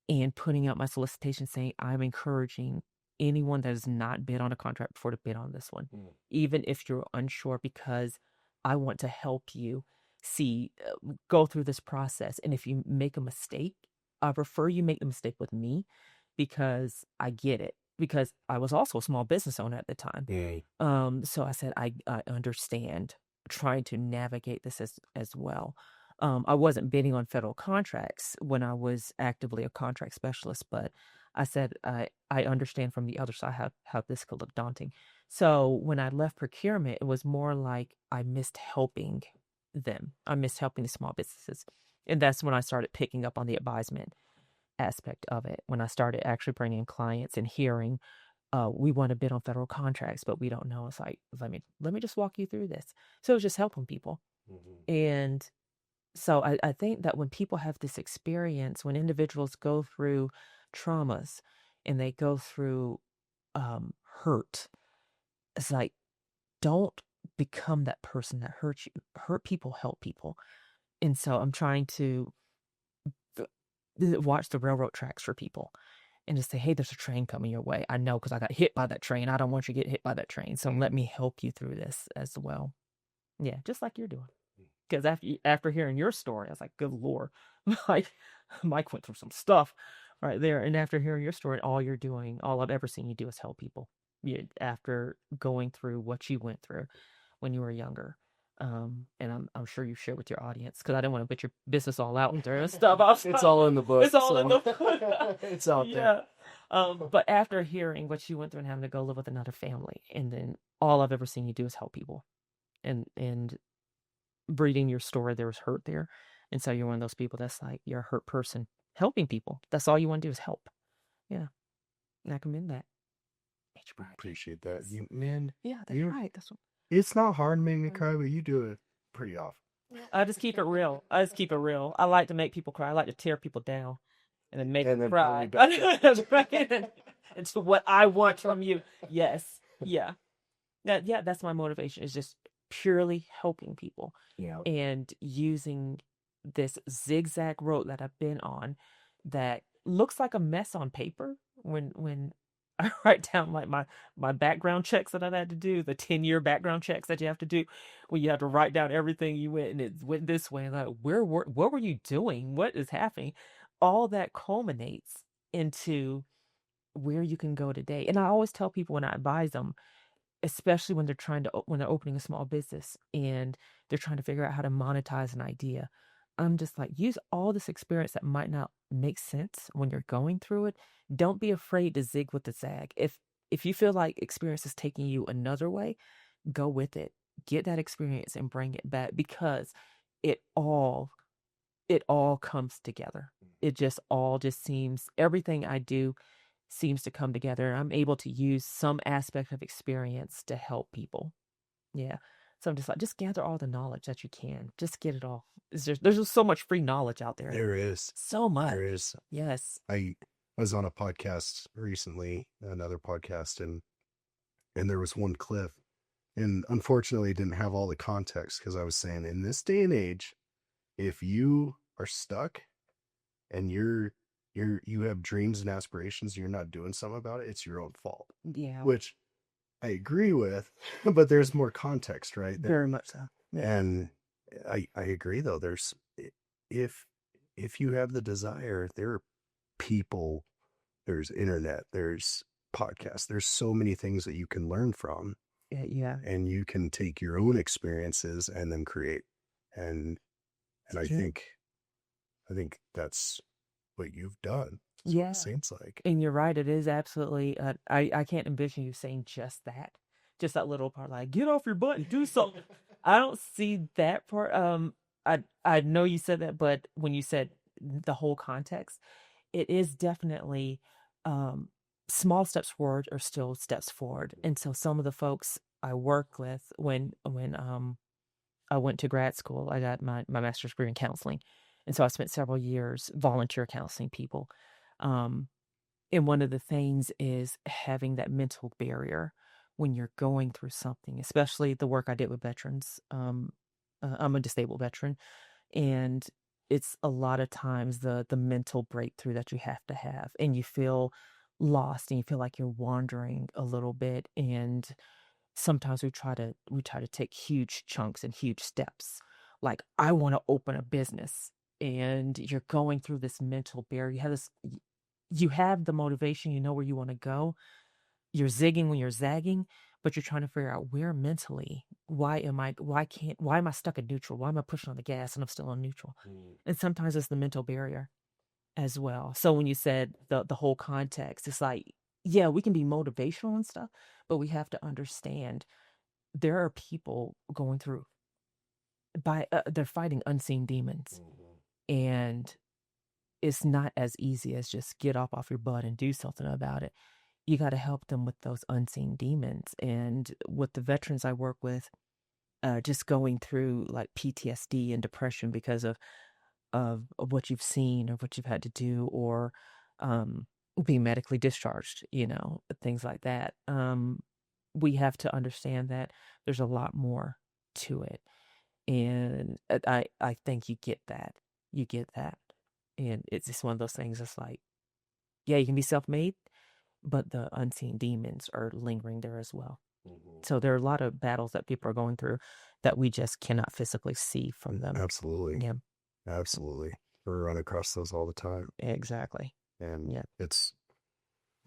and putting out my solicitation saying, I'm encouraging anyone that has not bid on a contract before to bid on this one, Mm. even if you're unsure, because I want to help you see, go through this process. And if you make a mistake, I prefer you make the mistake with me because I get it. Because I was also a small business owner at the time. Yeah. So I said, I understand trying to navigate this as well. I wasn't bidding on federal contracts when I was actively a contract specialist, but I said, I understand from the other side how this could look daunting. So when I left procurement, it was more like I missed helping them. I missed helping the small businesses. And that's when I started picking up on the advisement aspect of it. When I started actually bringing clients and hearing, we want to bid on federal contracts, but we don't know. It's like, let me just walk you through this. So it's just helping people. Mhm. And so I think that when people have this experience, when individuals go through traumas and they go through hurt, it's like, don't become that person that hurts you. Hurt people help people. And so I'm trying to watch the railroad tracks for people and just say, hey, there's a train coming your way. I know because I got hit by that train. I don't want you to get hit by that train. So let me help you through this as well. Yeah, just like you're doing. Because after hearing your story, I was like, good Lord, Mike, Mike went through some stuff right there. And after hearing your story, all you're doing, all I've ever seen you do is help people. After going through what you went through when you were younger. And I'm sure you share with your audience because I didn't want to put your business all out there and stuff. It's all in the book. It's all in the book. It's out there. Yeah. But after hearing what you went through and having to go live with another family, and then all I've ever seen you do is help people. And reading your story, there was hurt there. And so you're one of those people that's like, you're a hurt person helping people. That's all you want to do is help. Yeah. And I commend that. Major pride. Appreciate that. Man, Yeah, that's right. That's what it's not hard making me cry, but you do it pretty often. I just keep it real. I just keep it real. I like to make people cry. I like to tear people down and then make them pull cry. me back It's what I want from you. Yes. Yeah. That's my motivation, is just purely helping people. Yeah. And using this zigzag road that I've been on that looks like a mess on paper when I write down like my background checks that I've had to do, the 10-year background checks that you have to do, when you have to write down everything you went and it went this way. Like, what were you doing? What is happening? All that culminates into where you can go today. And I always tell people when I advise them, especially when they're when they're opening a small business and they're trying to figure out how to monetize an idea, I'm just like, use all this experience that might not make sense when you're going through it. Don't be afraid to zig with the zag. If you feel like experience is taking you another way, go with it. Get that experience and bring it back, because it all it all comes together. It just seems, everything I do seems to come together. I'm able to use some aspect of experience to help people. Yeah. So I'm just like, just gather all the knowledge that you can. Just get it all. There's just so much free knowledge out there. There is. So much. There is. Yes. I was on a podcast recently, another podcast, and there was one clip, and unfortunately didn't have all the context, because I was saying, in this day and age, if you are stuck and you have dreams and aspirations and you're not doing something about it, it's your own fault. Yeah. Which I agree with, but there's more context, right? Very much so. Yeah. And I agree, though. There's, if you have the desire, there are people, there's internet, there's podcasts, there's so many things that you can learn from. Yeah. And you can take your own experiences and then create. And I think that's what you've done. That's what it seems like. And you're right. It is absolutely. I can't envision you saying just that little part, like get off your butt and do something. I don't see that part. I know you said that, but when you said the whole context, it is definitely small steps forward are still steps forward. And so some of the folks I work with, when I went to grad school, I got my master's degree in counseling. And so I spent several years volunteer counseling people. And one of the things is having that mental barrier when you're going through something, especially the work I did with veterans. I'm a disabled veteran, and it's a lot of times the mental breakthrough that you have, and you feel lost and you feel like you're wandering a little bit. And sometimes we try to take huge chunks and huge steps. Like, I want to open a business, and you're going through this mental barrier. You have the motivation, you know where you want to go. You're zigging when you're zagging, but you're trying to figure out where mentally, why am I stuck in neutral? Why am I pushing on the gas and I'm still in neutral? And sometimes it's the mental barrier as well. So when you said the whole context, it's like, yeah, we can be motivational and stuff, but we have to understand there are people going through they're fighting unseen demons. And it's not as easy as just get off your butt and do something about it. You got to help them with those unseen demons. And with the veterans I work with, just going through like PTSD and depression because of what you've seen or what you've had to do, or being medically discharged, things like that. We have to understand that there's a lot more to it. And I think you get that. You get that. And it's just one of those things that's like, yeah, you can be self-made, but the unseen demons are lingering there as well. So there are a lot of battles that people are going through that we just cannot physically see from them. Absolutely. Yeah. Absolutely. We run across those all the time. Exactly. And it's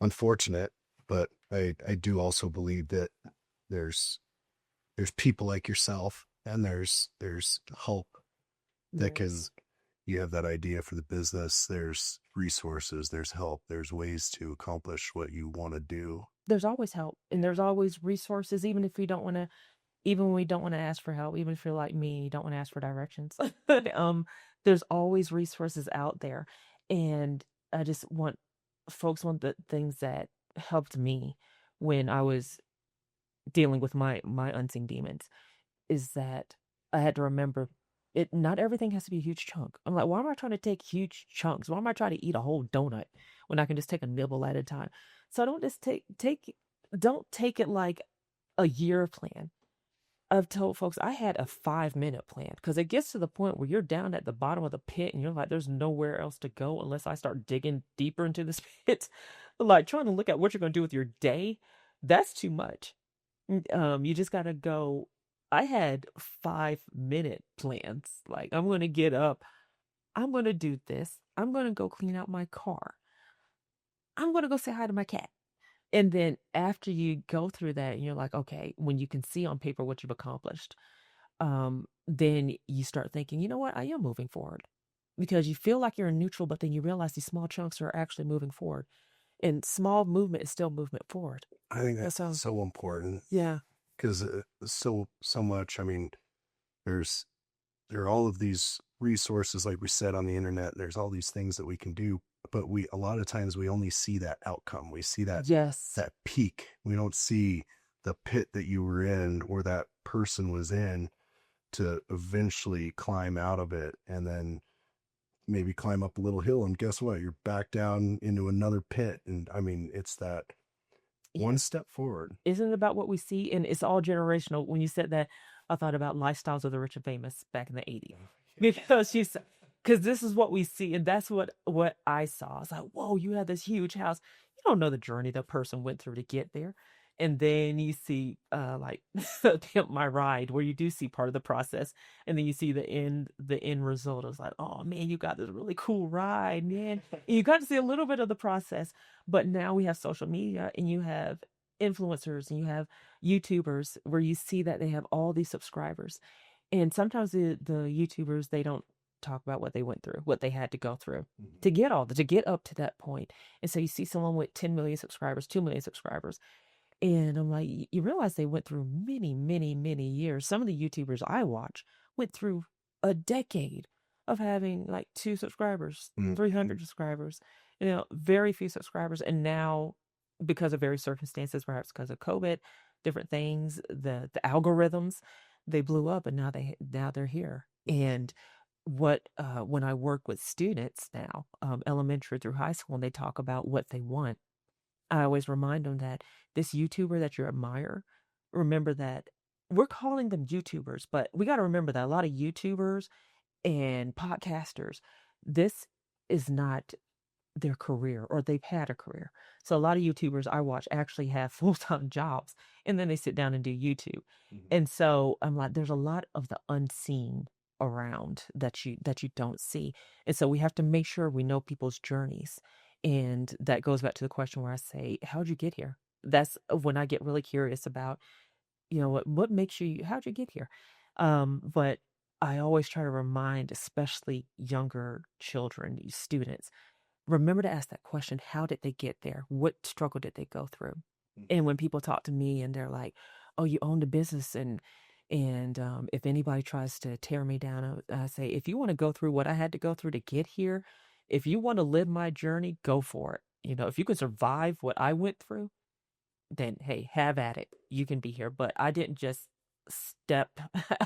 unfortunate, but I do also believe that there's people like yourself, and there's hope that you have that idea for the business. There's resources, there's help, there's ways to accomplish what you want to do. There's always help, and there's always resources, even if we don't want to, even when we don't want to ask for help, even if you're like me, you don't want to ask for directions. There's always resources out there. And I just want the things that helped me when I was dealing with my unseen demons is that I had to remember not everything has to be a huge chunk. I'm like, why am I trying to take huge chunks? Why am I trying to eat a whole donut when I can just take a nibble at a time? So don't just don't take it like a year plan. I've told folks I had a 5-minute plan, because it gets to the point where you're down at the bottom of the pit and you're like, there's nowhere else to go unless I start digging deeper into this pit. Like, trying to look at what you're going to do with your day, that's too much. You just got to go. I had 5-minute plans. Like, I'm going to get up, I'm going to do this, I'm going to go clean out my car. I'm going to go say hi to my cat. And then after you go through that and you're like, okay, when you can see on paper what you've accomplished, then you start thinking, you know what, I am moving forward because you feel like you're in neutral, but then you realize these small chunks are actually moving forward, and small movement is still movement forward. I think And that's so, so important yeah, because so much. I mean, there's there are all of these resources, like we said, on the internet. There's all these things that we can do, but we a lot of times we only see that outcome. We see yes, that peak. We don't see the pit that you were in or that person was in to eventually climb out of it and then maybe climb up a little hill, and guess what, you're back down into another pit. And I mean, it's that yeah. one step forward. Isn't it about what we see? And it's all generational. When you said that, I thought about Lifestyles of the Rich and Famous back in the 80s. Because she's because this is what we see, and that's what I saw. It's like, whoa, you had this huge house. You don't know the journey the person went through to get there. And then you see like Pimp My Ride, where you do see part of the process, and then you see the end result. It's like, oh man, you got this really cool ride, man. And you got to see a little bit of the process. But now we have social media, and you have influencers, and you have YouTubers where you see that they have all these subscribers. And sometimes the YouTubers, they don't talk about what they went through, what they had to go through to get to get up to that point. And so you see someone with 10 million subscribers, 2 million subscribers. And I'm like, you realize they went through many, many, many years. Some of the YouTubers I watch went through a decade of having like 2 subscribers, Mm. 300 subscribers, very few subscribers. And now, because of various circumstances, perhaps because of COVID, different things, the algorithms, they blew up, and now they're here. And when I work with students now, elementary through high school, and they talk about what they want, I always remind them that this YouTuber that you admire, remember that we're calling them YouTubers, but we got to remember that a lot of YouTubers and podcasters, this is not their career, or they've had a career. So a lot of YouTubers I watch actually have full-time jobs, and then they sit down and do YouTube. And so I'm like, there's a lot of the unseen around that you don't see. And so we have to make sure we know people's journeys. And that goes back to the question where I say, how'd you get here? That's when I get really curious about, what makes you, how'd you get here? But I always try to remind, especially younger children, students, remember to ask that question. How did they get there? What struggle did they go through? And when people talk to me and they're like, oh, you owned a business, and if anybody tries to tear me down, I say, if you want to go through what I had to go through to get here, if you want to live my journey, go for it. If you can survive what I went through, then hey, have at it. You can be here. But I didn't just step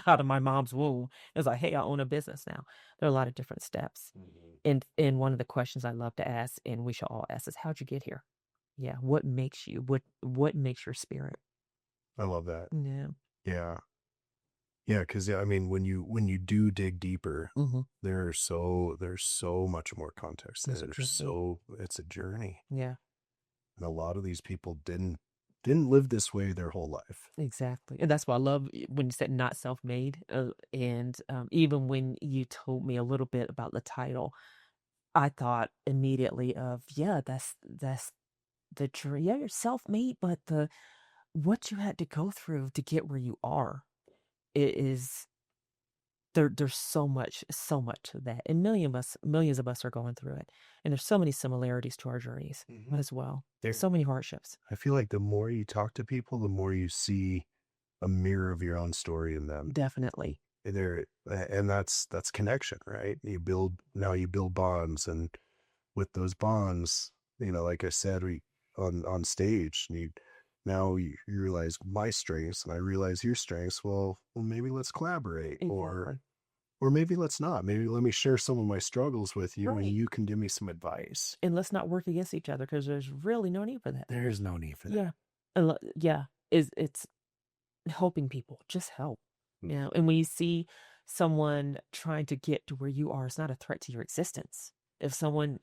out of my mom's womb. It was like, hey, I own a business now. There are a lot of different steps. And one of the questions I love to ask, and we should all ask, is how'd you get here? Yeah, what makes you? What makes your spirit? I love that. Yeah. Yeah. Yeah, because I mean, when you do dig deeper, Mm-hmm. there's so much more context there. That's true. It's a journey, Yeah, and a lot of these people didn't live this way their whole life. exactly. And that's why I love when you said not self-made. And even when you told me a little bit about the title, I thought immediately of, yeah, that's the dream. Yeah, you're self-made, but the what you had to go through to get where you are, it is there's so much to that. And millions of us are going through it. And there's so many similarities to our journeys as well. There, So many hardships. I feel like the more you talk to people, the more you see a mirror of your own story in them. Definitely. There, and that's connection, right? You build bonds, and with those bonds, like I said, we on stage, you realize my strengths, and I realize your strengths. Well, maybe let's collaborate, Exactly. or maybe let's not. Maybe let me share some of my struggles with you, and Right. you can give me some advice. And let's not work against each other, because there's really no need for that. There's no need for that. Yeah. Yeah. It's helping people. Just help. Mm. And when you see someone trying to get to where you are, it's not a threat to your existence. If someone,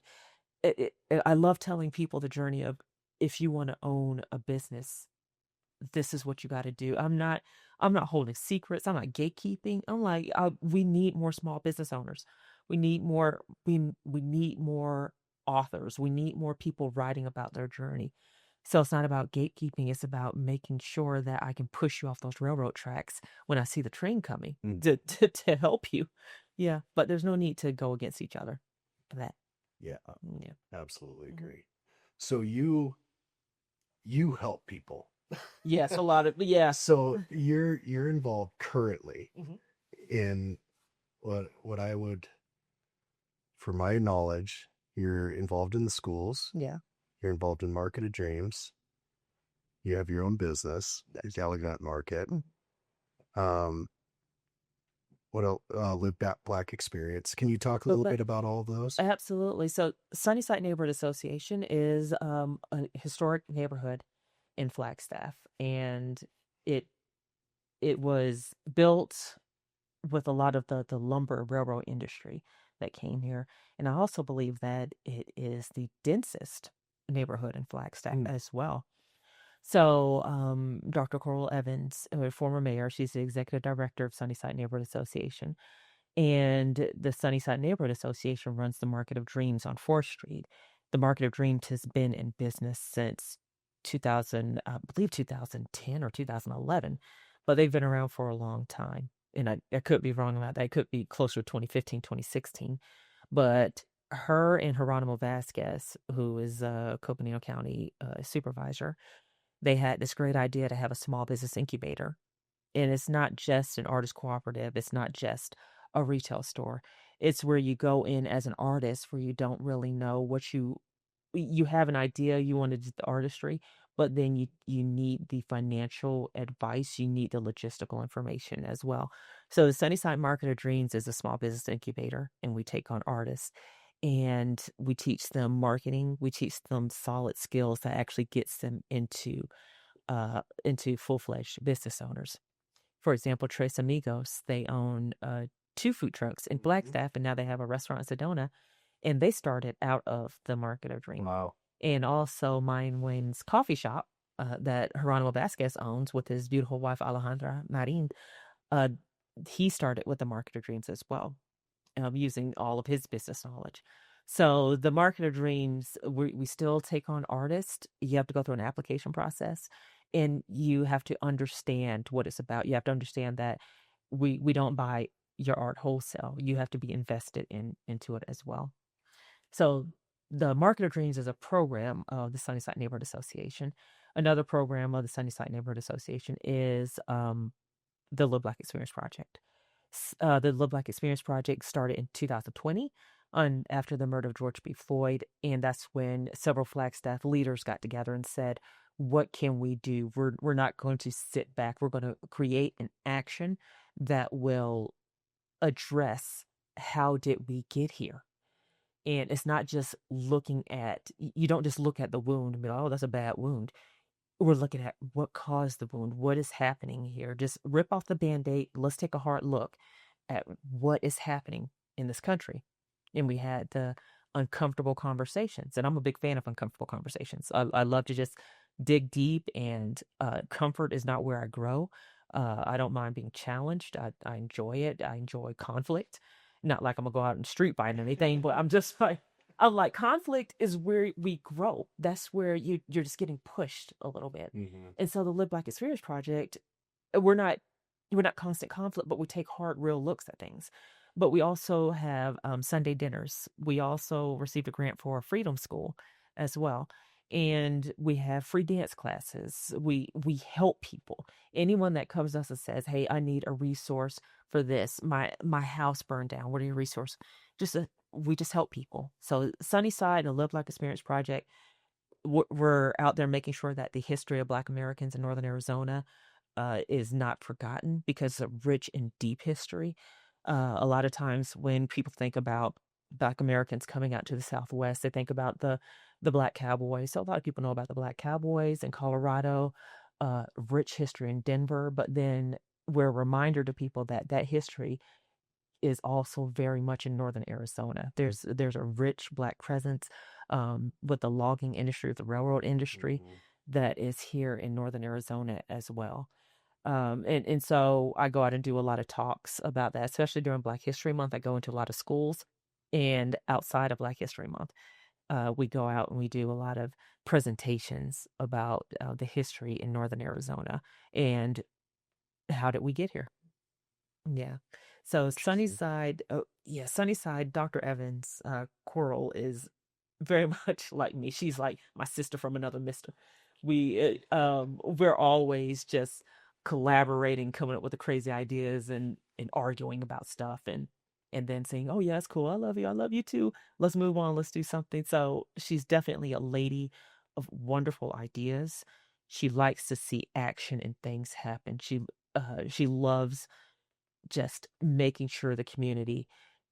I love telling people the journey of, if you want to own a business, this is what you got to do. I'm not holding secrets. I'm not gatekeeping. I'm like, we need more small business owners. We need more. We need more authors. We need more people writing about their journey. So it's not about gatekeeping. It's about making sure that I can push you off those railroad tracks when I see the train coming Mm. to help you. Yeah, but there's no need to go against each other for that. Yeah, Yeah. absolutely Mhm. agree. So you help people. Yes, a lot of yeah. So you're involved currently Mhm. in what I would, from my knowledge, you're involved in the schools, Yeah. you're involved in Market of Dreams, you have your own business, the Elegant Market. Mm. Um, what else? Live Black Experience. Can you talk a little But bit about all of those? absolutely. So Sunnyside Neighborhood Association is a historic neighborhood in Flagstaff, and it it was built with a lot of the lumber railroad industry that came here. And I also believe that it is the densest neighborhood in Flagstaff Mm. as well. So, Dr. Coral Evans, a former mayor, she's the executive director of Sunnyside Neighborhood Association. And the Sunnyside Neighborhood Association runs the Market of Dreams on 4th Street. The Market of Dreams has been in business since 2000, I believe 2010 or 2011, but they've been around for a long time. And I could be wrong about that. It could be closer to 2015, 2016. But her and Geronimo Vasquez, who is a Coconino County supervisor, they had this great idea to have a small business incubator. And it's not just an artist cooperative, it's not just a retail store. It's where you go in as an artist where you don't really know what you have an idea, you want to do the artistry, but then you need the financial advice, you need the logistical information as well. So the Sunnyside Market of Dreams is a small business incubator, and we take on artists and we teach them marketing, we teach them solid skills that actually gets them into full-fledged business owners. For example, Tres Amigos, they own 2 food trucks in Mhm. Flagstaff, and now they have a restaurant in Sedona, and they started out of the Market of Dream. Wow. And also Mine Wayne's coffee shop that Geronimo Vasquez owns with his beautiful wife Alejandra Marin, uh, he started with the Market of Dreams as well, using all of his business knowledge. So the Market of Dreams, we still take on artists. You have to go through an application process, and you have to understand what it's about. You have to understand that we don't buy your art wholesale. You have to be invested into it as well. So the Market of Dreams is a program of the Sunnyside Neighborhood Association. Another program of the Sunnyside Neighborhood Association is the Live Black Experience Project. The Live Black Experience Project started in 2020 after the murder of George B. Floyd. And that's when several Flagstaff leaders got together and said, what can we do? We're not going to sit back. We're going to create an action that will address how did we get here. And it's not just looking at, you don't just look at the wound and be like, oh, that's a bad wound. We're looking at what caused the wound, what is happening here. Just rip off the band-aid. Let's take a hard look at what is happening in this country. And we had the uncomfortable conversations. And I'm a big fan of uncomfortable conversations. I love to just dig deep, and comfort is not where I grow. I don't mind being challenged. I enjoy it. I enjoy conflict. Not like I'm gonna go out and street fight and anything, but I'm like, conflict is where we grow. That's where you're just getting pushed a little bit. Hmm. And so the Live Black Experience Project, we're not we're not constant conflict, but we take hard, real looks at things. But we also have Sunday dinners. We also received a grant for a Freedom School as well. And we have free dance classes. We help people. Anyone that comes to us and says, "Hey, I need a resource for this. My house burned down. What are your resources?" We just help people. So Sunnyside and the Live Black Experience Project, we're out there making sure that the history of Black Americans in Northern Arizona is not forgotten, because it's a rich and deep history. A lot of times when people think about Black Americans coming out to the Southwest, they think about the Black Cowboys. So a lot of people know about the Black Cowboys in Colorado, rich history in Denver, but then we're a reminder to people that that history is also very much in Northern Arizona. There's a rich Black presence with the logging industry, with the railroad industry Hmm. that is here in Northern Arizona as well. And so I go out and do a lot of talks about that, especially during Black History Month. I go into a lot of schools and outside of Black History Month. we go out and we do a lot of presentations about the history in northern Arizona and how did we get here. Yeah. So Interesting. Sunnyside, oh yeah, Sunnyside, Dr. Evans, Coral is very much like me. She's like my sister from another mister. We're always just collaborating, coming up with the crazy ideas and arguing about stuff and then saying, "Oh yeah, it's cool. I love you too. Let's move on. Let's do something." So she's definitely a lady of wonderful ideas. She likes to see action and things happen. She loves just making sure the community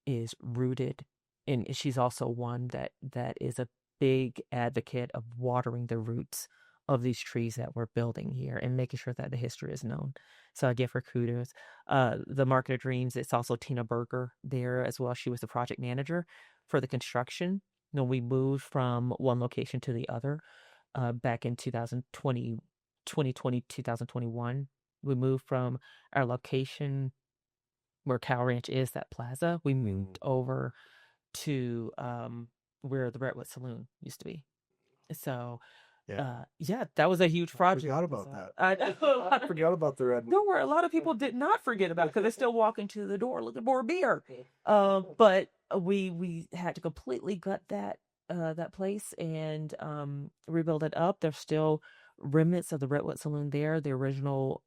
is rooted. And she's also one that is a big advocate of watering the roots of these trees that we're building here and making sure that the history is known. So I give her kudos. The Market of Dreams, it's also Tina Berger there as well. She was the project manager for the construction. You know, we moved from one location to the other back in 2020, 2021. We moved from our location where Cow Ranch is, that plaza. We moved over to where the Redwood Saloon used to be. So Yeah. yeah, that was a huge I project. forgot about that. I know. I forgot about the red. Don't worry, a lot of people did not forget about it because they're still walking to the door looking for a beer. But we had to completely gut that place and rebuild it up. There's still remnants of the Redwood Saloon there, the original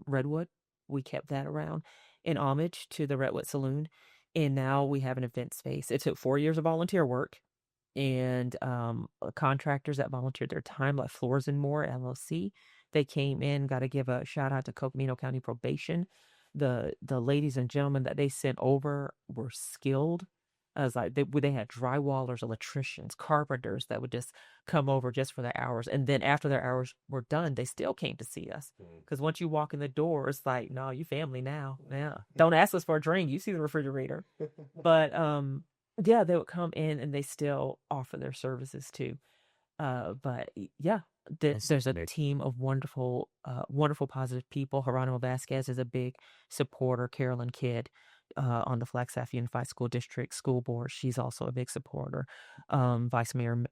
Redwood. We kept that around in homage to the Redwood Saloon. And now we have an event space. It took 4 years of volunteer work and contractors that volunteered their time, like Floors and More LLC. They came in. Got to give a shout out to Coconino County Probation. The ladies and gentlemen that they sent over were skilled. I was like they had drywallers, electricians, carpenters that would just come over just for their hours, and then after their hours were done, they still came to see us. Because once you walk in the door, it's like, no, you family now. Yeah, don't ask us for a drink. You see the refrigerator, but yeah, they would come in and they still offer their services too. Yeah, there's a team of wonderful, positive people. Geronimo Vasquez is a big supporter. Carolyn Kidd on the Flagstaff Unified School District School Board, she's also a big supporter. Vice Mayor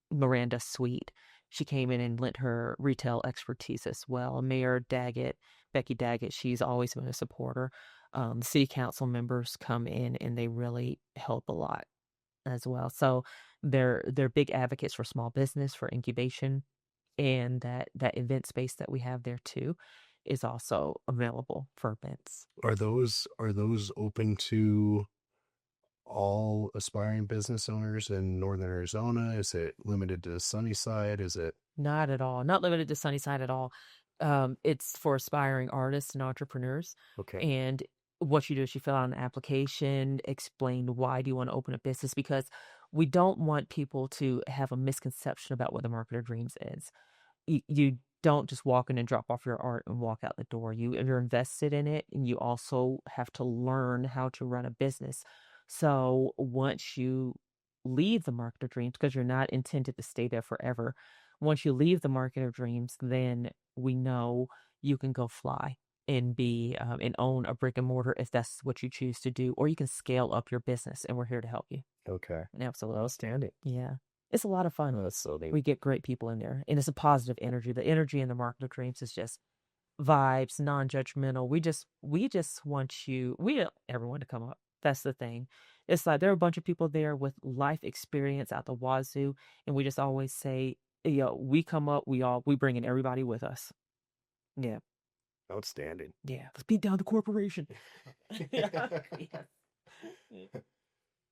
Miranda Sweet, she came in and lent her retail expertise as well. Mayor Daggett, Becky Daggett, she's always been a supporter. City council members come in and they really help a lot as well. So they're big advocates for small business, for incubation, and that event space that we have there too is also available for events. Are those open to all aspiring business owners in northern Arizona? Is it limited to Sunnyside? Is it Not at all. Not limited to Sunnyside at all. It's for aspiring artists and entrepreneurs. okay? And what you do is you fill out an application, explain why do you want to open a business, because we don't want people to have a misconception about what the Market of Dreams is. You don't just walk in and drop off your art and walk out the door. You're invested in it, and you also have to learn how to run a business. So once you leave the Market of Dreams, because you're not intended to stay there forever, once you leave the Market of Dreams, then we know you can go fly and be and own a brick and mortar if that's what you choose to do, or you can scale up your business, and we're here to help you. Okay. Absolutely. Outstanding. Yeah. It's a lot of fun. That's so neat. We get great people in there, and it's a positive energy. The energy in the Market of Dreams is just vibes, non-judgmental. We just want everyone to come up. That's the thing. It's like there are a bunch of people there with life experience out the wazoo, and we just always say, we come up, we bring in everybody with us. Yeah. Outstanding. Yeah. Let's beat down the corporation. Yeah.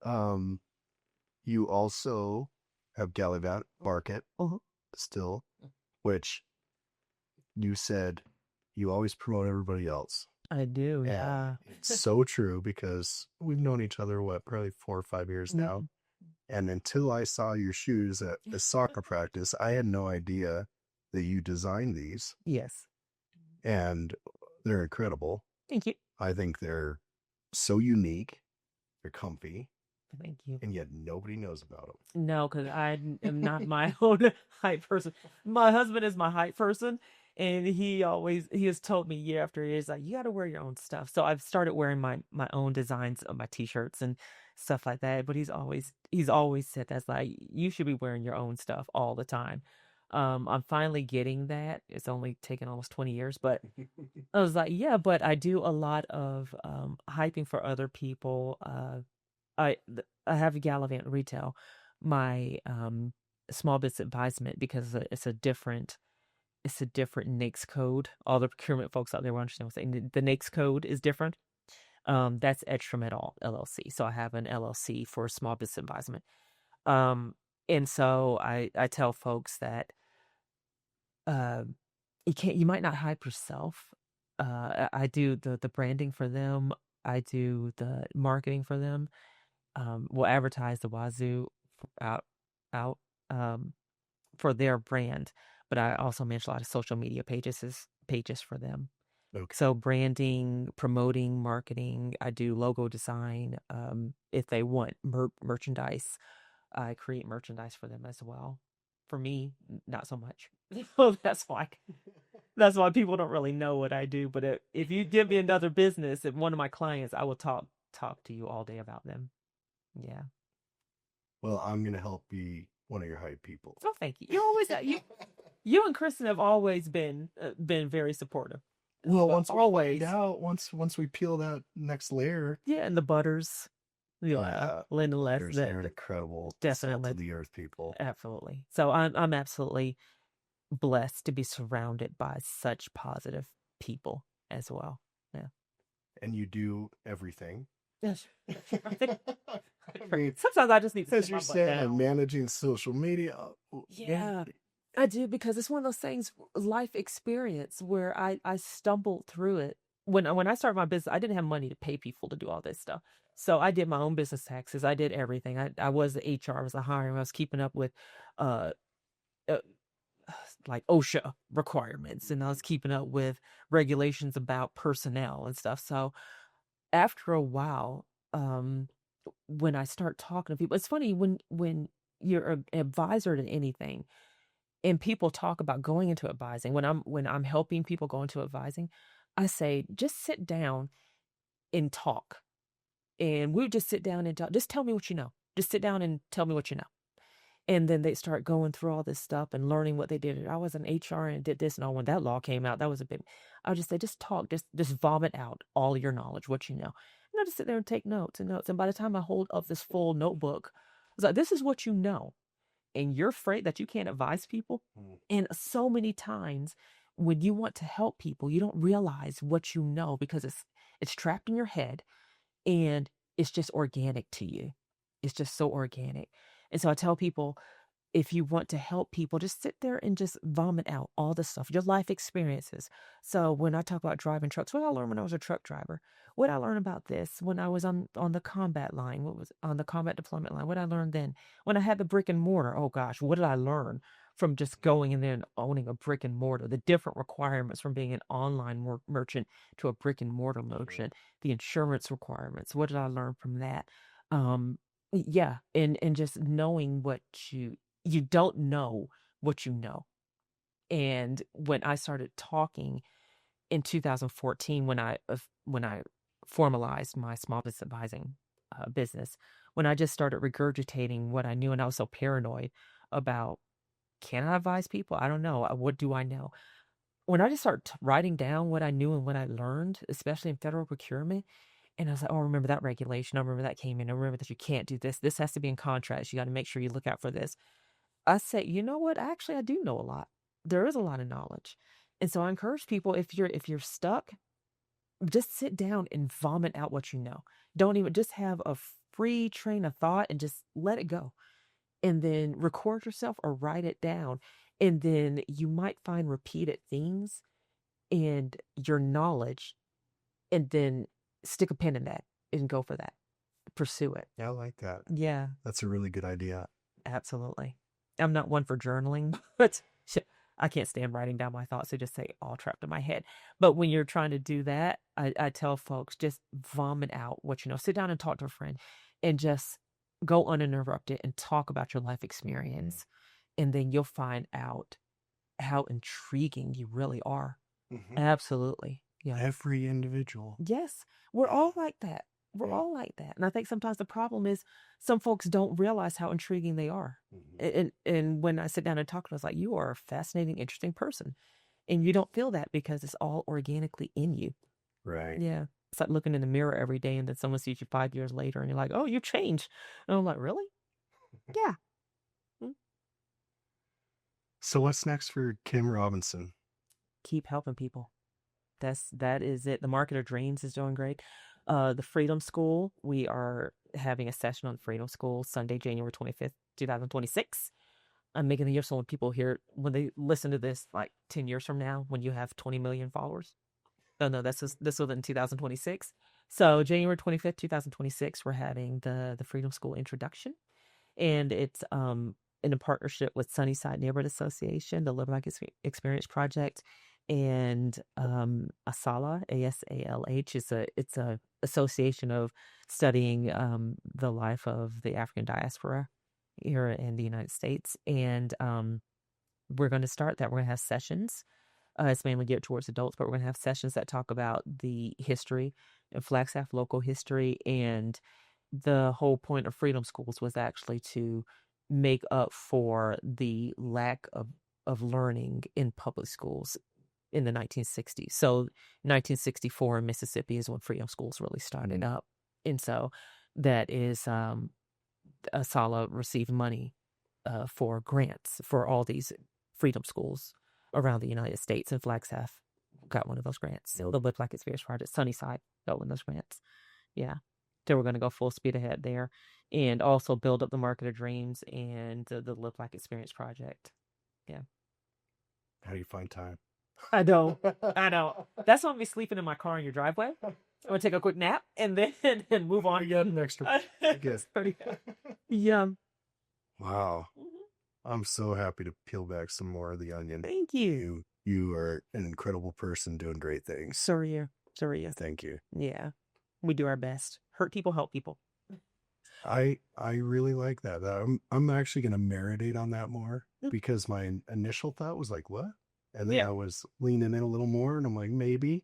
Um, you also have Gallivant Market Uh-huh. still, which you said you always promote everybody else. I do. Yeah. It's so true because we've known each other, probably 4 or 5 years now. And until I saw your shoes at a soccer practice, I had no idea that you designed these. Yes. And they're incredible. Thank you. I think they're so unique. They're comfy. Thank you. And yet nobody knows about them. No, because I am not my own hype person. My husband is my hype person, And he has told me year after year, he's like, you got to wear your own stuff. So I've started wearing my own designs on my t-shirts and stuff like that. But he's always said that's like, you should be wearing your own stuff all the time. I'm finally getting that. It's only taken almost 20 years, but I was like, yeah, but I do a lot of hyping for other people. I have a Gallivant Retail, my small business advisement, because it's a different NAICS code. All the procurement folks out there will understand what I'm saying. The NAICS code is different. That's Etromet LLC. So I have an LLC for small business advisement. Um, and so I tell folks that uh, you might not hype yourself. I do the branding for them. I do the marketing for them. We'll advertise the Wazoo out um, for their brand, but I also manage a lot of social media pages for them. Okay. So branding, promoting, marketing. I do logo design. If they want merchandise, I create merchandise for them as well. For me, not so much. Well, that's why people don't really know what I do. But if you give me another business, if one of my clients, I will talk to you all day about them. Yeah. Well, I'm gonna help be one of your hype people. Oh, thank you. You always you and Kristen have always been very supportive. Well, But once we find always, out, once we peel that next layer, yeah, and the butters, yeah, yeah, Linda the Les, butters, that they're incredible, salt definitely, of the earth people. absolutely. So I'm absolutely blessed to be surrounded by such positive people as well. Yeah. And you do everything. Yes. I mean, Sometimes I just need to as sit you're my butt saying, down. managing social media, Yeah, I do, because it's one of those things, life experience, where I stumbled through it. When I started my business, I didn't have money to pay people to do all this stuff. So I did my own business taxes. I did everything. I was the HR, I was the hiring, I was keeping up with uh, uh like OSHA requirements, and I was keeping up with regulations about personnel and stuff. So after a while, um when I start talking to people, it's funny when you're an advisor to anything and people talk about going into advising. When I'm helping people go into advising, I say, just sit down and talk. And we just sit down and talk. Just tell me what you know. Just sit down and tell me what you know. And then they start going through all this stuff and learning what they did. I was an HR and did this and all. When that law came out, that was a big. I would just say, just talk, just vomit out all your knowledge, what you know. And I just sit there and take notes and notes. And by the time I hold up this full notebook, I was like, this is what you know, and you're afraid that you can't advise people. Mm. And so many times when you want to help people, you don't realize what you know because it's trapped in your head, and it's just organic to you. It's just so organic. And so I tell people, if you want to help people, just sit there and just vomit out all the stuff, your life experiences. So when I talk about driving trucks, what I learned when I was a truck driver, what I learned about this when I was on the combat line, what was on the combat deployment line, what I learned then when I had the brick and mortar. Oh gosh, what did I learn from just going in there and owning a brick and mortar? The different requirements from being an online merchant to a brick and mortar Sure. merchant, the insurance requirements. What did I learn from that? Um, yeah, and just knowing what you don't know what you know. And when I started talking in 2014, when I formalized my small business advising business, when I just started regurgitating what I knew, and I was so paranoid about, can I advise people? I don't know. What do I know? When I just started writing down what I knew and what I learned, especially in federal procurement, and I was like, oh, I remember that regulation. I remember that came in. I remember that you can't do this. This has to be in contracts. You got to make sure you look out for this. I say, you know what? Actually, I do know a lot. There is a lot of knowledge. And so I encourage people, if you're stuck, just sit down and vomit out what you know. Don't even, just have a free train of thought and just let it go. And then record yourself or write it down. And then you might find repeated themes and your knowledge, and then stick a pin in that and go for that. Pursue it. Yeah, I like that. Yeah. That's a really good idea. Absolutely. I'm not one for journaling, but I can't stand writing down my thoughts. They just say all trapped in my head. But when you're trying to do that, I tell folks, just vomit out what you know. Sit down and talk to a friend and just go uninterrupted and talk about your life experience. And then you'll find out how intriguing you really are. Mhm. Absolutely. Yeah. Every individual. Yes. We're all like that. We're Yeah. all like that. And I think sometimes the problem is some folks don't realize how intriguing they are. Mhm. And when I sit down and talk to them, it's like, you are a fascinating, interesting person. And you don't feel that because it's all organically in you. Right. Yeah. It's like looking in the mirror every day and then someone sees you 5 years later and you're like, oh, you changed. And I'm like, really? Yeah. Mm. So what's next for Kim Robinson? Keep helping people. That is it. The Market of Dreams is doing great. The Freedom School, we are having a session on Freedom School Sunday, January 25th, 2026. I'm making the year so when people hear, when they listen to this, like 10 years from now, when you have 20 million followers. Oh, no, this was in 2026. So January 25th, 2026, we're having the Freedom School introduction. And it's in a partnership with Sunnyside Neighborhood Association, the Live Like Experience Project, and ASALH, ASALH. It's a association of studying the life of the African diaspora here in the United States. And we're going to start that. We're going to have sessions. It's mainly geared towards adults, but we're going to have sessions that talk about the history and Flagstaff local history. And the whole point of Freedom Schools was actually to make up for the lack of learning in public schools in the 1960s. So 1964 in Mississippi is when Freedom Schools really started up. And so that is Sala received money for grants for all these Freedom Schools around the United States, and Flagstaff got one of those grants. The Live Like Experience Project, Sunnyside got one of those grants. Yeah. So we're going to go full speed ahead there and also build up the Market of Dreams and the Live Like Experience Project. Yeah. How do you find time? I know. I know. That's why I'm be sleeping in my car in your driveway. I'm going to take a quick nap and then and move on. You got an extra. Yes. Yeah. Wow. I'm so happy to peel back some more of the onion. Thank you. You are an incredible person doing great things. So are you. So are you. Thank you. Yeah. We do our best. Hurt people, help people. I really like that. I'm actually going to marinate on that more because my initial thought was like, what? And then I was leaning in a little more and I'm like, maybe.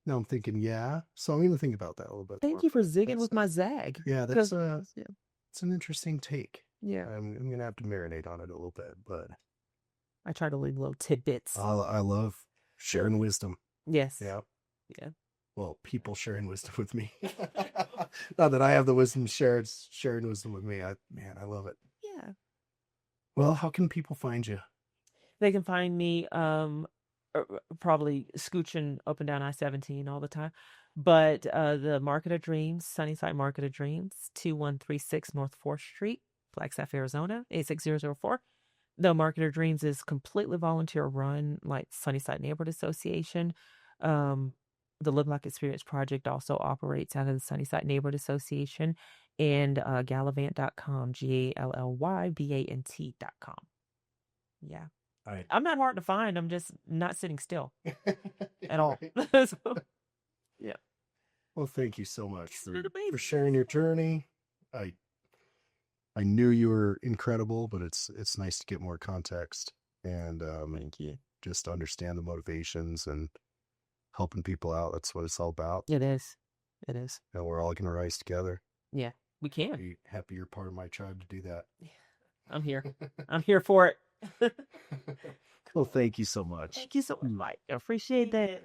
Now I'm thinking, yeah. So I'm going to think about that a little bit. Thank you for zigging with my zag. Yeah, that's it's an interesting take. Yeah. I'm going to have to marinate on it a little bit, but I try to leave little tidbits. I love sharing wisdom. Yes. Yeah. Yeah. Well, people sharing wisdom with me. Not that I have the wisdom sharing wisdom with me. I love it. Yeah. Well, how can people find you? They can find me probably scooching up and down I-17 all the time. But the Market of Dreams, Sunnyside Market of Dreams, 2136 North 4th Street, Flagstaff, Arizona, 86004. The Market of Dreams is completely volunteer run, like Sunnyside Neighborhood Association. The Live Like Experience Project also operates out of the Sunnyside Neighborhood Association and Gallivant.com, GALLYBANT.com. Yeah. All right. I'm not hard to find. I'm just not sitting still at all. So, yeah. Well, thank you so much for sharing your journey. I knew you were incredible, but it's nice to get more context and thank you. Just understand the motivations and helping people out. That's what it's all about. It is. It is. And we're all going to rise together. Yeah, we can. Are you happy you're part of my tribe to do that? I'm here. I'm here for it. Well, thank you so much. Thank you so much, Mike. I appreciate that.